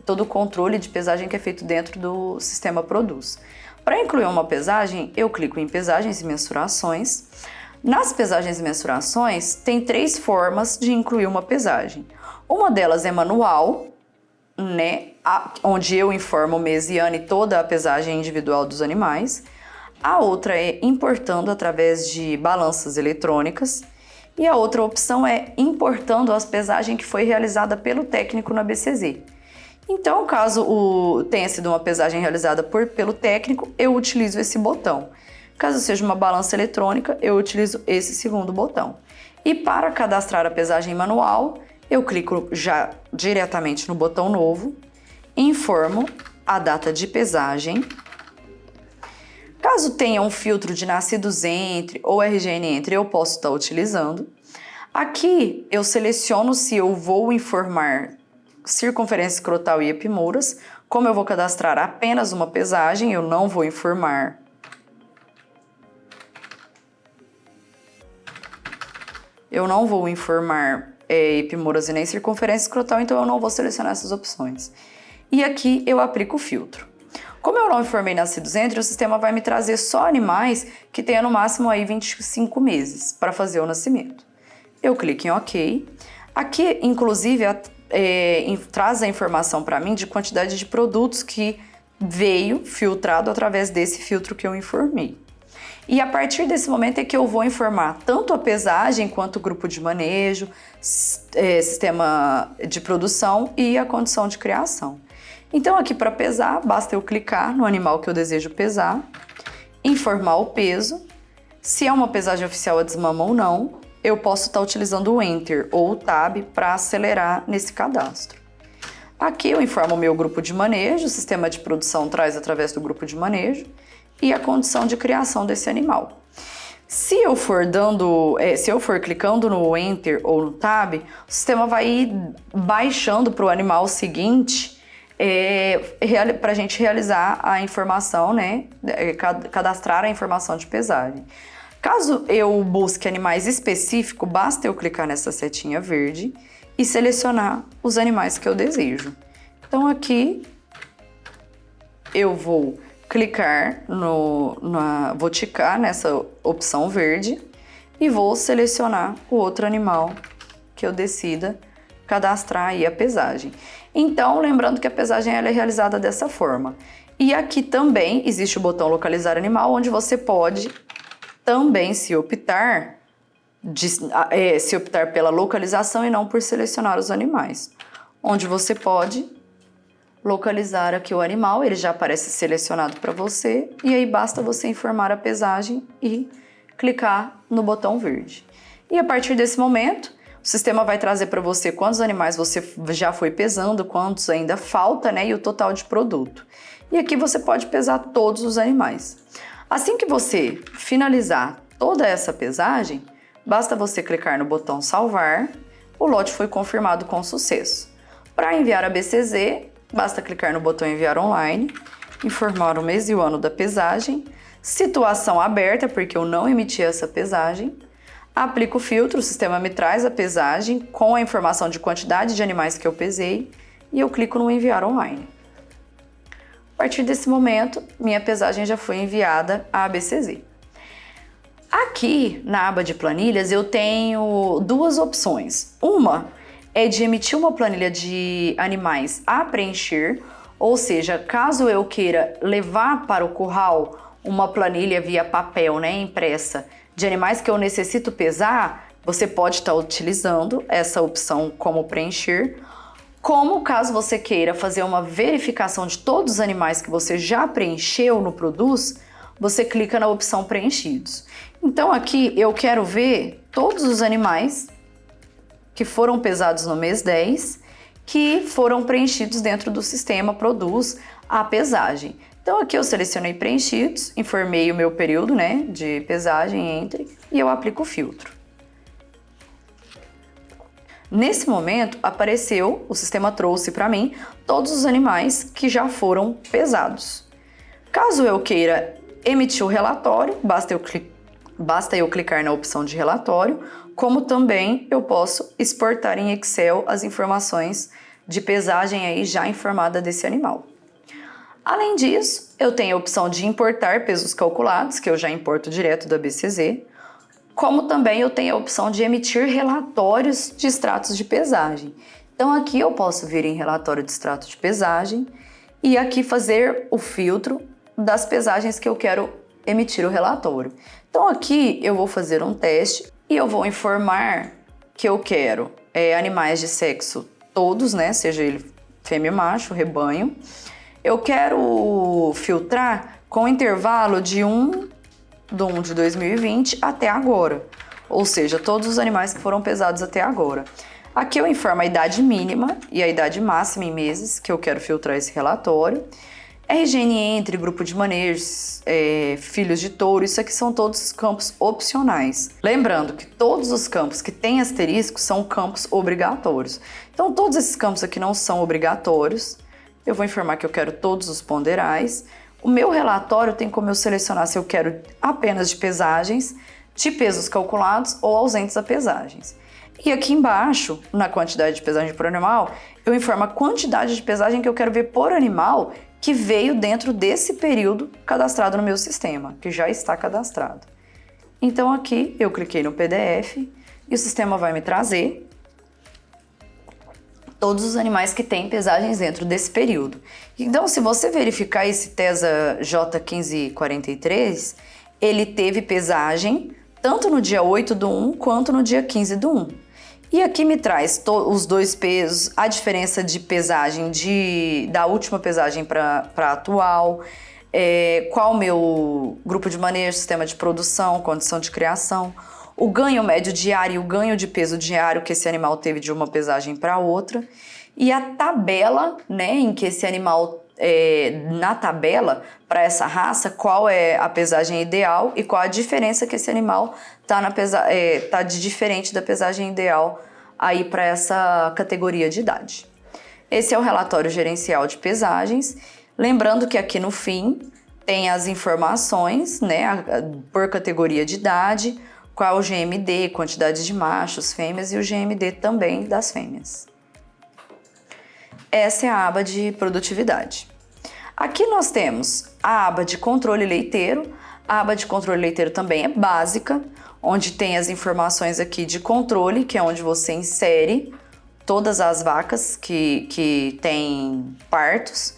Speaker 1: todo o controle de pesagem que é feito dentro do sistema produz. Para incluir uma pesagem, eu clico em pesagens e mensurações. Nas pesagens e mensurações, tem 3 formas de incluir uma pesagem. Uma delas é manual, né, onde eu informo o mês e ano e toda a pesagem individual dos animais. A outra é importando através de balanças eletrônicas. E a outra opção é importando as pesagens que foi realizada pelo técnico na BCZ. Então, caso tenha sido uma pesagem realizada pelo técnico, eu utilizo esse botão. Caso seja uma balança eletrônica, eu utilizo esse segundo botão. E para cadastrar a pesagem manual, eu clico já diretamente no botão novo, informo a data de pesagem. Caso tenha um filtro de nascidos entre ou RGN entre, eu posso estar utilizando. Aqui eu seleciono se eu vou informar circunferência escrotal e epimuras. Como eu vou cadastrar apenas uma pesagem, eu não vou informar epimuras e nem circunferência escrotal, então eu não vou selecionar essas opções. E aqui eu aplico o filtro. Como eu não informei nascidos entre, o sistema vai me trazer só animais que tenham no máximo aí 25 meses para fazer o nascimento. Eu clico em OK. Aqui, inclusive, traz a informação para mim de quantidade de produtos que veio filtrado através desse filtro que eu informei. E a partir desse momento é que eu vou informar tanto a pesagem quanto o grupo de manejo, sistema de produção e a condição de criação. Então aqui para pesar, basta eu clicar no animal que eu desejo pesar, informar o peso, se é uma pesagem oficial a desmama ou não, eu posso estar utilizando o Enter ou o Tab para acelerar nesse cadastro. Aqui eu informo o meu grupo de manejo, o sistema de produção traz através do grupo de manejo e a condição de criação desse animal. Se eu for clicando no Enter ou no Tab, o sistema vai ir baixando para o animal seguinte para a gente realizar a informação, né? Cadastrar a informação de pesagem. Caso eu busque animais específicos, basta eu clicar nessa setinha verde e selecionar os animais que eu desejo. Então aqui eu vou clicar vou ticar nessa opção verde e vou selecionar o outro animal que eu decida cadastrar aí a pesagem. Então, lembrando que a pesagem ela é realizada dessa forma. E aqui também existe o botão localizar animal, onde você pode também, se optar pela localização e não por selecionar os animais. Onde você pode localizar aqui o animal, ele já aparece selecionado para você, e aí basta você informar a pesagem e clicar no botão verde. E a partir desse momento, o sistema vai trazer para você quantos animais você já foi pesando, quantos ainda falta, né, e o total de produto. E aqui você pode pesar todos os animais. Assim que você finalizar toda essa pesagem, basta você clicar no botão salvar, o lote foi confirmado com sucesso. Para enviar a BCZ, basta clicar no botão enviar online, informar o mês e o ano da pesagem, situação aberta, porque eu não emiti essa pesagem, aplico o filtro, o sistema me traz a pesagem com a informação de quantidade de animais que eu pesei e eu clico no enviar online. A partir desse momento, minha pesagem já foi enviada à BCZ. Aqui na aba de planilhas eu tenho duas opções. Uma é de emitir uma planilha de animais a preencher, ou seja, caso eu queira levar para o curral uma planilha via papel, né, impressa, de animais que eu necessito pesar, você pode estar utilizando essa opção como preencher, como caso você queira fazer uma verificação de todos os animais que você já preencheu no Produz, você clica na opção preenchidos. Então aqui eu quero ver todos os animais que foram pesados no mês 10, que foram preenchidos dentro do sistema Produz a pesagem. Então aqui eu selecionei preenchidos, informei o meu período, né, de pesagem entre e eu aplico o filtro. Nesse momento apareceu, o sistema trouxe para mim todos os animais que já foram pesados. Caso eu queira emitir o relatório, basta eu clicar na opção de relatório, como também eu posso exportar em Excel as informações de pesagem aí já informada desse animal. Além disso, eu tenho a opção de importar pesos calculados, que eu já importo direto da BCZ, como também eu tenho a opção de emitir relatórios de extratos de pesagem. Então aqui eu posso vir em relatório de extrato de pesagem e aqui fazer o filtro das pesagens que eu quero emitir o relatório. Então aqui eu vou fazer um teste e eu vou informar que eu quero animais de sexo todos, né, seja ele fêmea ou macho, rebanho. Eu quero filtrar com intervalo de 1 de 2020 até agora, ou seja, todos os animais que foram pesados até agora. Aqui eu informo a idade mínima e a idade máxima em meses, que eu quero filtrar esse relatório. RGN entre, grupo de manejos, filhos de touro, isso aqui são todos campos opcionais. Lembrando que todos os campos que têm asterisco são campos obrigatórios. Então todos esses campos aqui não são obrigatórios. Eu vou informar que eu quero todos os ponderais. O meu relatório tem como eu selecionar se eu quero apenas de pesagens, de pesos calculados ou ausentes a pesagens. E aqui embaixo, na quantidade de pesagem por animal, eu informo a quantidade de pesagem que eu quero ver por animal que veio dentro desse período cadastrado no meu sistema, que já está cadastrado. Então aqui eu cliquei no PDF e o sistema vai me trazer todos os animais que têm pesagens dentro desse período. Então, se você verificar esse TESA J1543, ele teve pesagem tanto no dia 8/1 quanto no dia 15/1. E aqui me traz os dois pesos, a diferença de pesagem da última pesagem para a atual, qual o meu grupo de manejo, sistema de produção, condição de criação, o ganho médio diário e o ganho de peso diário que esse animal teve de uma pesagem para outra, e a tabela, né, em que esse animal, na tabela, para essa raça, qual é a pesagem ideal e qual a diferença que esse animal tá de diferente da pesagem ideal aí para essa categoria de idade. Esse é o relatório gerencial de pesagens. Lembrando que aqui no fim tem as informações, né, por categoria de idade, qual o GMD, quantidade de machos, fêmeas e o GMD também das fêmeas. Essa é a aba de produtividade. Aqui nós temos a aba de controle leiteiro. A aba de controle leiteiro também é básica, onde tem as informações aqui de controle, que é onde você insere todas as vacas que têm partos.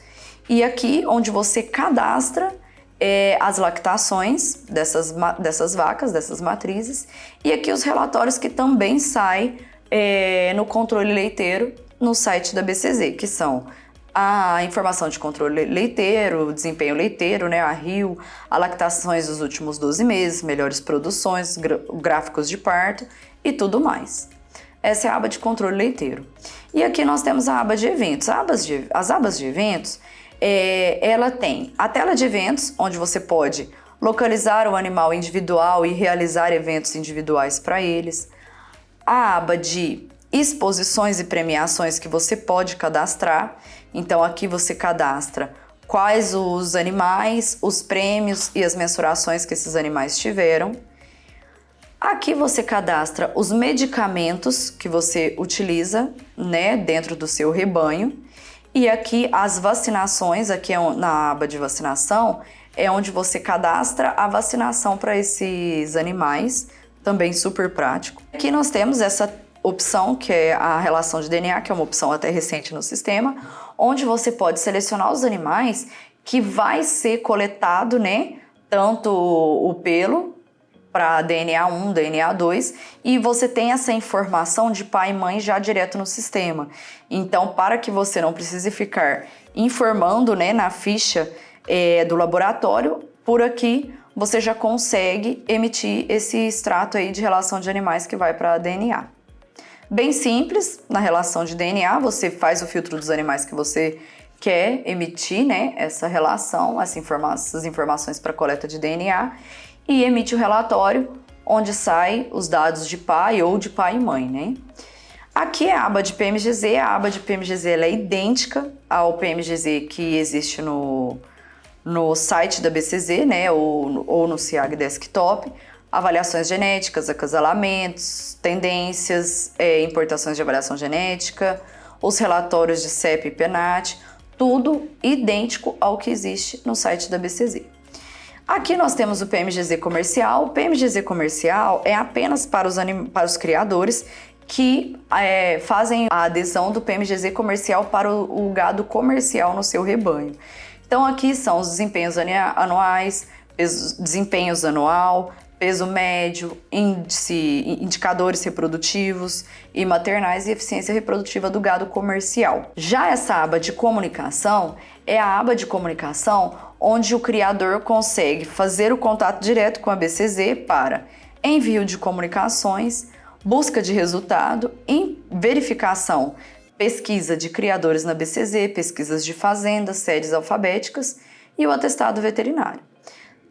Speaker 1: E aqui onde você cadastra as lactações dessas vacas, dessas matrizes, e aqui os relatórios que também saem no controle leiteiro no site da BCZ, que são a informação de controle leiteiro, desempenho leiteiro, né, a RIO, a lactações dos últimos 12 meses, melhores produções, gráficos de parto e tudo mais. Essa é a aba de controle leiteiro. E aqui nós temos a aba de eventos. As abas de eventos, ela tem a tela de eventos, onde você pode localizar o animal individual e realizar eventos individuais para eles. A aba de exposições e premiações que você pode cadastrar. Então aqui você cadastra quais os animais, os prêmios e as mensurações que esses animais tiveram. Aqui você cadastra os medicamentos que você utiliza, né, dentro do seu rebanho. E aqui as vacinações, aqui na aba de vacinação, é onde você cadastra a vacinação para esses animais, também super prático. Aqui nós temos essa opção, que é a relação de DNA, que é uma opção até recente no sistema, onde você pode selecionar os animais que vai ser coletado, né, tanto o pelo para DNA 1, DNA 2, e você tem essa informação de pai e mãe já direto no sistema. Então, para que você não precise ficar informando, né, na ficha do laboratório, por aqui você já consegue emitir esse extrato aí de relação de animais que vai para a DNA. Bem simples, na relação de DNA, você faz o filtro dos animais que você quer emitir, né, essa relação, essas informações para coleta de DNA e emite o relatório onde sai os dados de pai ou de pai e mãe, né? Aqui é a aba de PMGZ, a aba de PMGZ ela é idêntica ao PMGZ que existe no site da BCZ, né, ou no CIAG Desktop, avaliações genéticas, acasalamentos, tendências, importações de avaliação genética, os relatórios de CEP e PNAT, tudo idêntico ao que existe no site da BCZ. Aqui nós temos o PMGZ comercial. O PMGZ comercial é apenas para os criadores que fazem a adesão do PMGZ comercial para o gado comercial no seu rebanho. Então aqui são os desempenhos anuais, desempenhos anual, peso médio, indicadores reprodutivos e maternais e eficiência reprodutiva do gado comercial. Já essa aba de comunicação é a aba de comunicação onde o criador consegue fazer o contato direto com a BCZ para envio de comunicações, busca de resultado, verificação, pesquisa de criadores na BCZ, pesquisas de fazendas, séries alfabéticas e o atestado veterinário.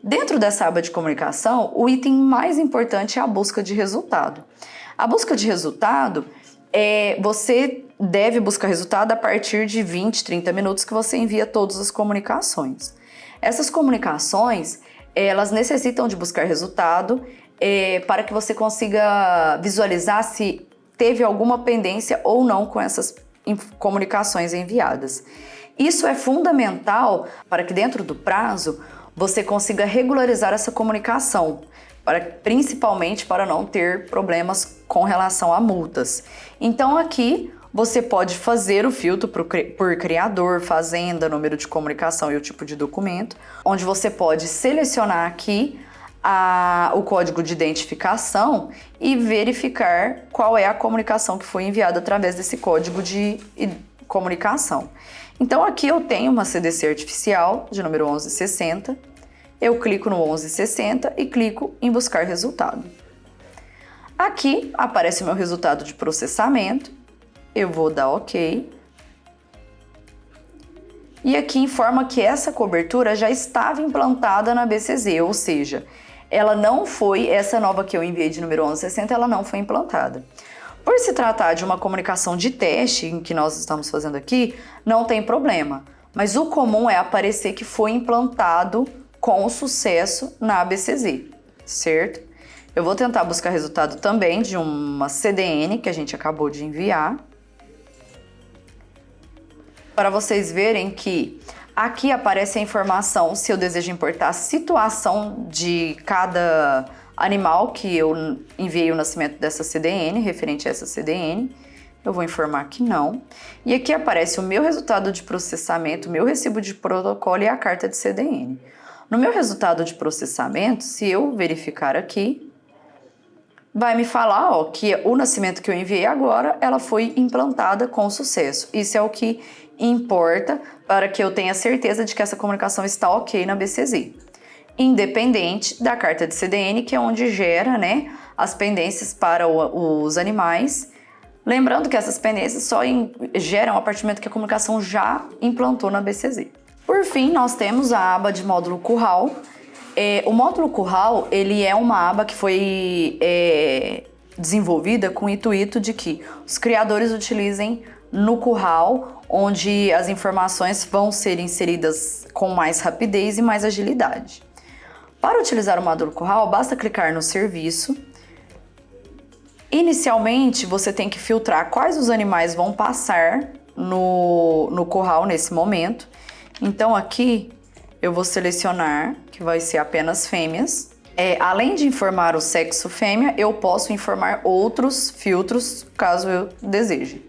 Speaker 1: Dentro dessa aba de comunicação, o item mais importante é a busca de resultado. A busca de resultado você deve buscar resultado a partir de 20, 30 minutos que você envia todas as comunicações. Essas comunicações, elas necessitam de buscar resultado para que você consiga visualizar se teve alguma pendência ou não com essas comunicações enviadas. Isso é fundamental para que dentro do prazo você consiga regularizar essa comunicação, principalmente para não ter problemas com relação a multas. Então aqui você pode fazer o filtro por criador, fazenda, número de comunicação e o tipo de documento, onde você pode selecionar aqui o código de identificação e verificar qual é a comunicação que foi enviada através desse código de comunicação. Então aqui eu tenho uma CDC artificial de número 1160, eu clico no 1160 e clico em buscar resultado. Aqui aparece o meu resultado de processamento, eu vou dar OK. E aqui informa que essa cobertura já estava implantada na BCZ, ou seja, ela não foi, essa nova que eu enviei de número 1160, ela não foi implantada. Por se tratar de uma comunicação de teste, em que nós estamos fazendo aqui, não tem problema. Mas o comum é aparecer que foi implantado com sucesso na ABCZ, certo? Eu vou tentar buscar resultado também de uma CDN que a gente acabou de enviar. Para vocês verem que aqui aparece a informação se eu desejo importar a situação de cada animal que eu enviei o nascimento dessa CDN, referente a essa CDN. Eu vou informar que não. E aqui aparece o meu resultado de processamento, o meu recibo de protocolo e a carta de CDN. No meu resultado de processamento, se eu verificar aqui, vai me falar que o nascimento que eu enviei agora, ela foi implantada com sucesso. Isso é o que importa para que eu tenha certeza de que essa comunicação está ok na BCZ. Independente da carta de CDN, que é onde gera, né, as pendências para os animais. Lembrando que essas pendências só geram a partir do momento que a comunicação já implantou na BCZ. Por fim, nós temos a aba de módulo curral. O módulo curral, ele é uma aba que foi desenvolvida com o intuito de que os criadores utilizem no curral, onde as informações vão ser inseridas com mais rapidez e mais agilidade. Para utilizar o módulo curral, basta clicar no serviço. Inicialmente, você tem que filtrar quais os animais vão passar no curral nesse momento. Então aqui eu vou selecionar que vai ser apenas fêmeas. Além de informar o sexo fêmea, eu posso informar outros filtros caso eu deseje.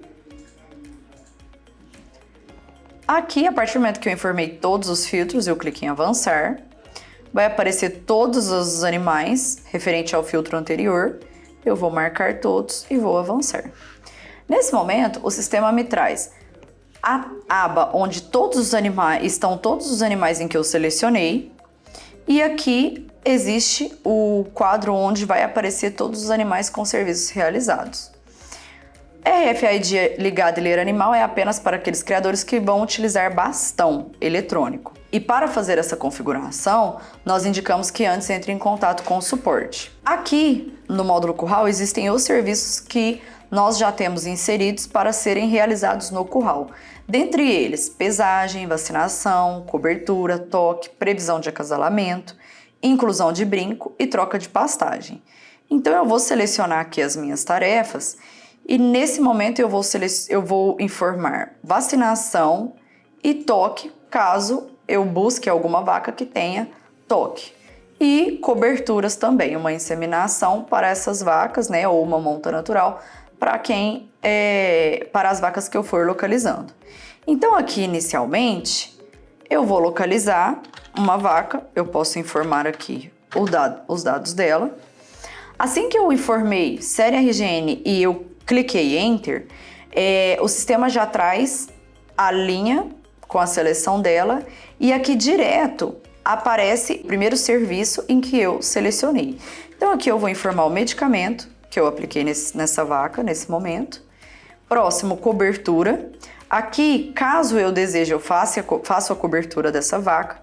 Speaker 1: Aqui, a partir do momento que eu informei todos os filtros, eu clico em avançar. Vai aparecer todos os animais referente ao filtro anterior. Eu vou marcar todos e vou avançar. Nesse momento, o sistema me traz a aba onde estão todos os animais em que eu selecionei. E aqui existe o quadro onde vai aparecer todos os animais com serviços realizados. RFID ligado e ler animal é apenas para aqueles criadores que vão utilizar bastão eletrônico. E para fazer essa configuração, nós indicamos que antes entre em contato com o suporte. Aqui no módulo curral existem os serviços que nós já temos inseridos para serem realizados no curral. Dentre eles, pesagem, vacinação, cobertura, toque, previsão de acasalamento, inclusão de brinco e troca de pastagem. Então eu vou selecionar aqui as minhas tarefas e nesse momento eu vou informar vacinação e toque, caso eu busque alguma vaca que tenha toque. E coberturas também, uma inseminação para essas vacas, né, ou uma monta natural para as vacas que eu for localizando. Então aqui inicialmente eu vou localizar uma vaca, eu posso informar aqui os dados dela. Assim que eu informei série RGN e eu cliquei Enter, o sistema já traz a linha com a seleção dela e aqui direto aparece o primeiro serviço em que eu selecionei. Então aqui eu vou informar o medicamento que eu apliquei nessa vaca nesse momento. Próximo, cobertura. Aqui, caso eu deseje, eu faço a cobertura dessa vaca.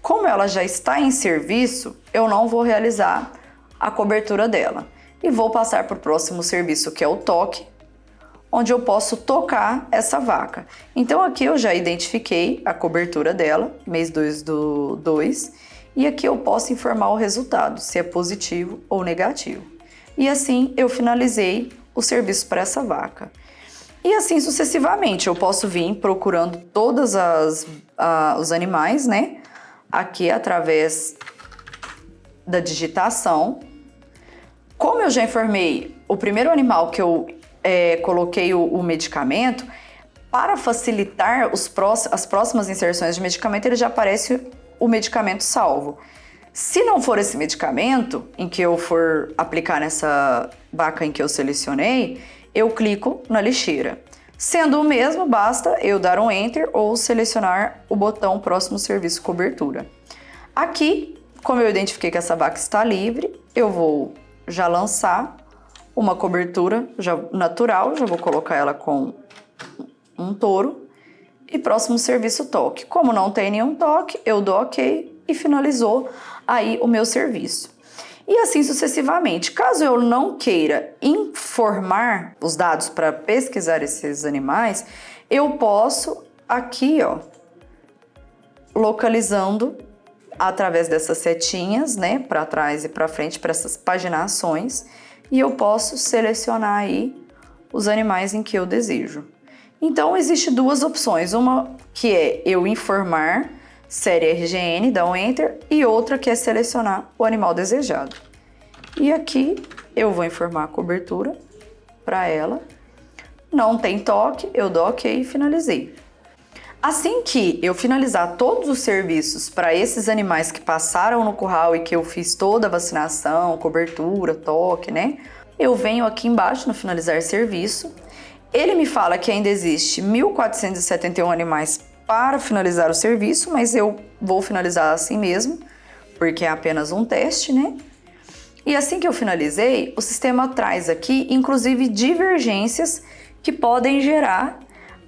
Speaker 1: Como ela já está em serviço, eu não vou realizar a cobertura dela. E vou passar para o próximo serviço, que é o toque, onde eu posso tocar essa vaca. Então aqui eu já identifiquei a cobertura dela, mês 2 do 2, e aqui eu posso informar o resultado, se é positivo ou negativo. E assim eu finalizei o serviço para essa vaca. E assim sucessivamente, eu posso vir procurando todos os animais, né? Aqui através da digitação. Como eu já informei o primeiro animal que eu coloquei o medicamento, para facilitar as próximas inserções de medicamento, ele já aparece o medicamento salvo. Se não for esse medicamento em que eu for aplicar nessa vaca em que eu selecionei, eu clico na lixeira. Sendo o mesmo, basta eu dar um Enter ou selecionar o botão Próximo Serviço Cobertura. Aqui, como eu identifiquei que essa vaca está livre, eu vou já lançar uma cobertura natural, já vou colocar ela com um touro e próximo serviço toque. Como não tem nenhum toque, eu dou OK e finalizou aí o meu serviço. E assim sucessivamente. Caso eu não queira informar os dados para pesquisar esses animais, eu posso aqui, ó, localizando através dessas setinhas, né, para trás e para frente, para essas paginações, e eu posso selecionar aí os animais em que eu desejo. Então, existe duas opções, uma que é eu informar série RGN, dá um Enter, e outra que é selecionar o animal desejado. E aqui eu vou informar a cobertura para ela. Não tem toque, eu dou OK e finalizei. Assim que eu finalizar todos os serviços para esses animais que passaram no curral e que eu fiz toda a vacinação, cobertura, toque, né? Eu venho aqui embaixo no finalizar serviço. Ele me fala que ainda existe 1.471 animais para finalizar o serviço, mas eu vou finalizar assim mesmo, porque é apenas um teste, né? E assim que eu finalizei, o sistema traz aqui, inclusive, divergências que podem gerar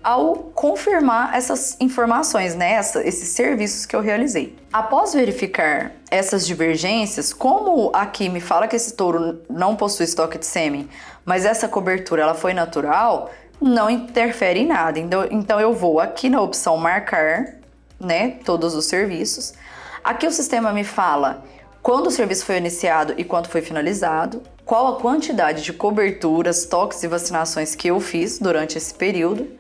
Speaker 1: ao confirmar essas informações, né? Esses serviços que eu realizei. Após verificar essas divergências, como aqui me fala que esse touro não possui estoque de sêmen, mas essa cobertura ela foi natural, não interfere em nada. Então eu vou aqui na opção marcar, né, todos os serviços. Aqui o sistema me fala quando o serviço foi iniciado e quando foi finalizado, qual a quantidade de coberturas, toques e vacinações que eu fiz durante esse período.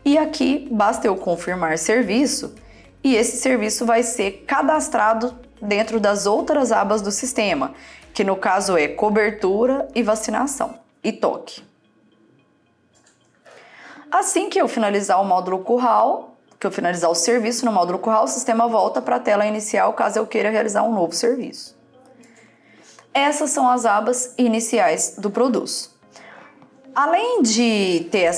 Speaker 1: E aqui basta eu confirmar serviço e esse serviço vai ser cadastrado dentro das outras abas do sistema, que no caso é cobertura e vacinação e toque. Assim que eu finalizar o módulo curral, que eu finalizar o serviço no módulo curral, o sistema volta para a tela inicial caso eu queira realizar um novo serviço. Essas são as abas iniciais do Produz. Além de ter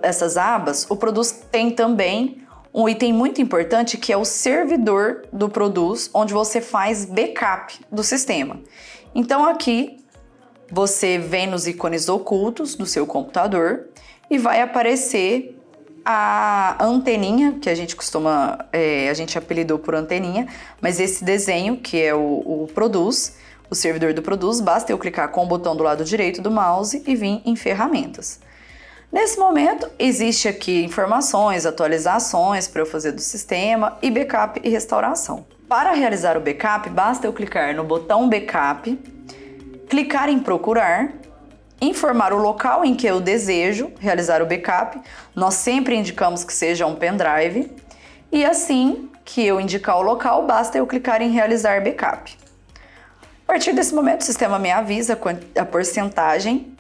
Speaker 1: essas abas, o Produz tem também um item muito importante que é o servidor do Produz, onde você faz backup do sistema. Então aqui você vem nos ícones ocultos do seu computador e vai aparecer a anteninha, que a gente a gente apelidou por anteninha, mas esse desenho, que é o Produz, o servidor do Produz, basta eu clicar com o botão do lado direito do mouse e vir em ferramentas. Nesse momento, existe aqui informações, atualizações para eu fazer do sistema e backup e restauração. Para realizar o backup, basta eu clicar no botão Backup, clicar em Procurar, informar o local em que eu desejo realizar o backup. Nós sempre indicamos que seja um pendrive. E assim que eu indicar o local, basta eu clicar em Realizar Backup. A partir desse momento, o sistema me avisa a porcentagem,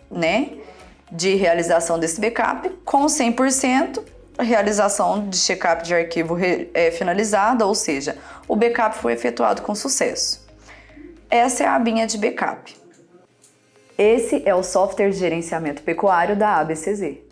Speaker 1: de realização desse backup. Com 100%, a realização de check-up de arquivo é finalizada, ou seja, o backup foi efetuado com sucesso. Essa é a abinha de backup. Esse é o software de gerenciamento pecuário da ABCZ.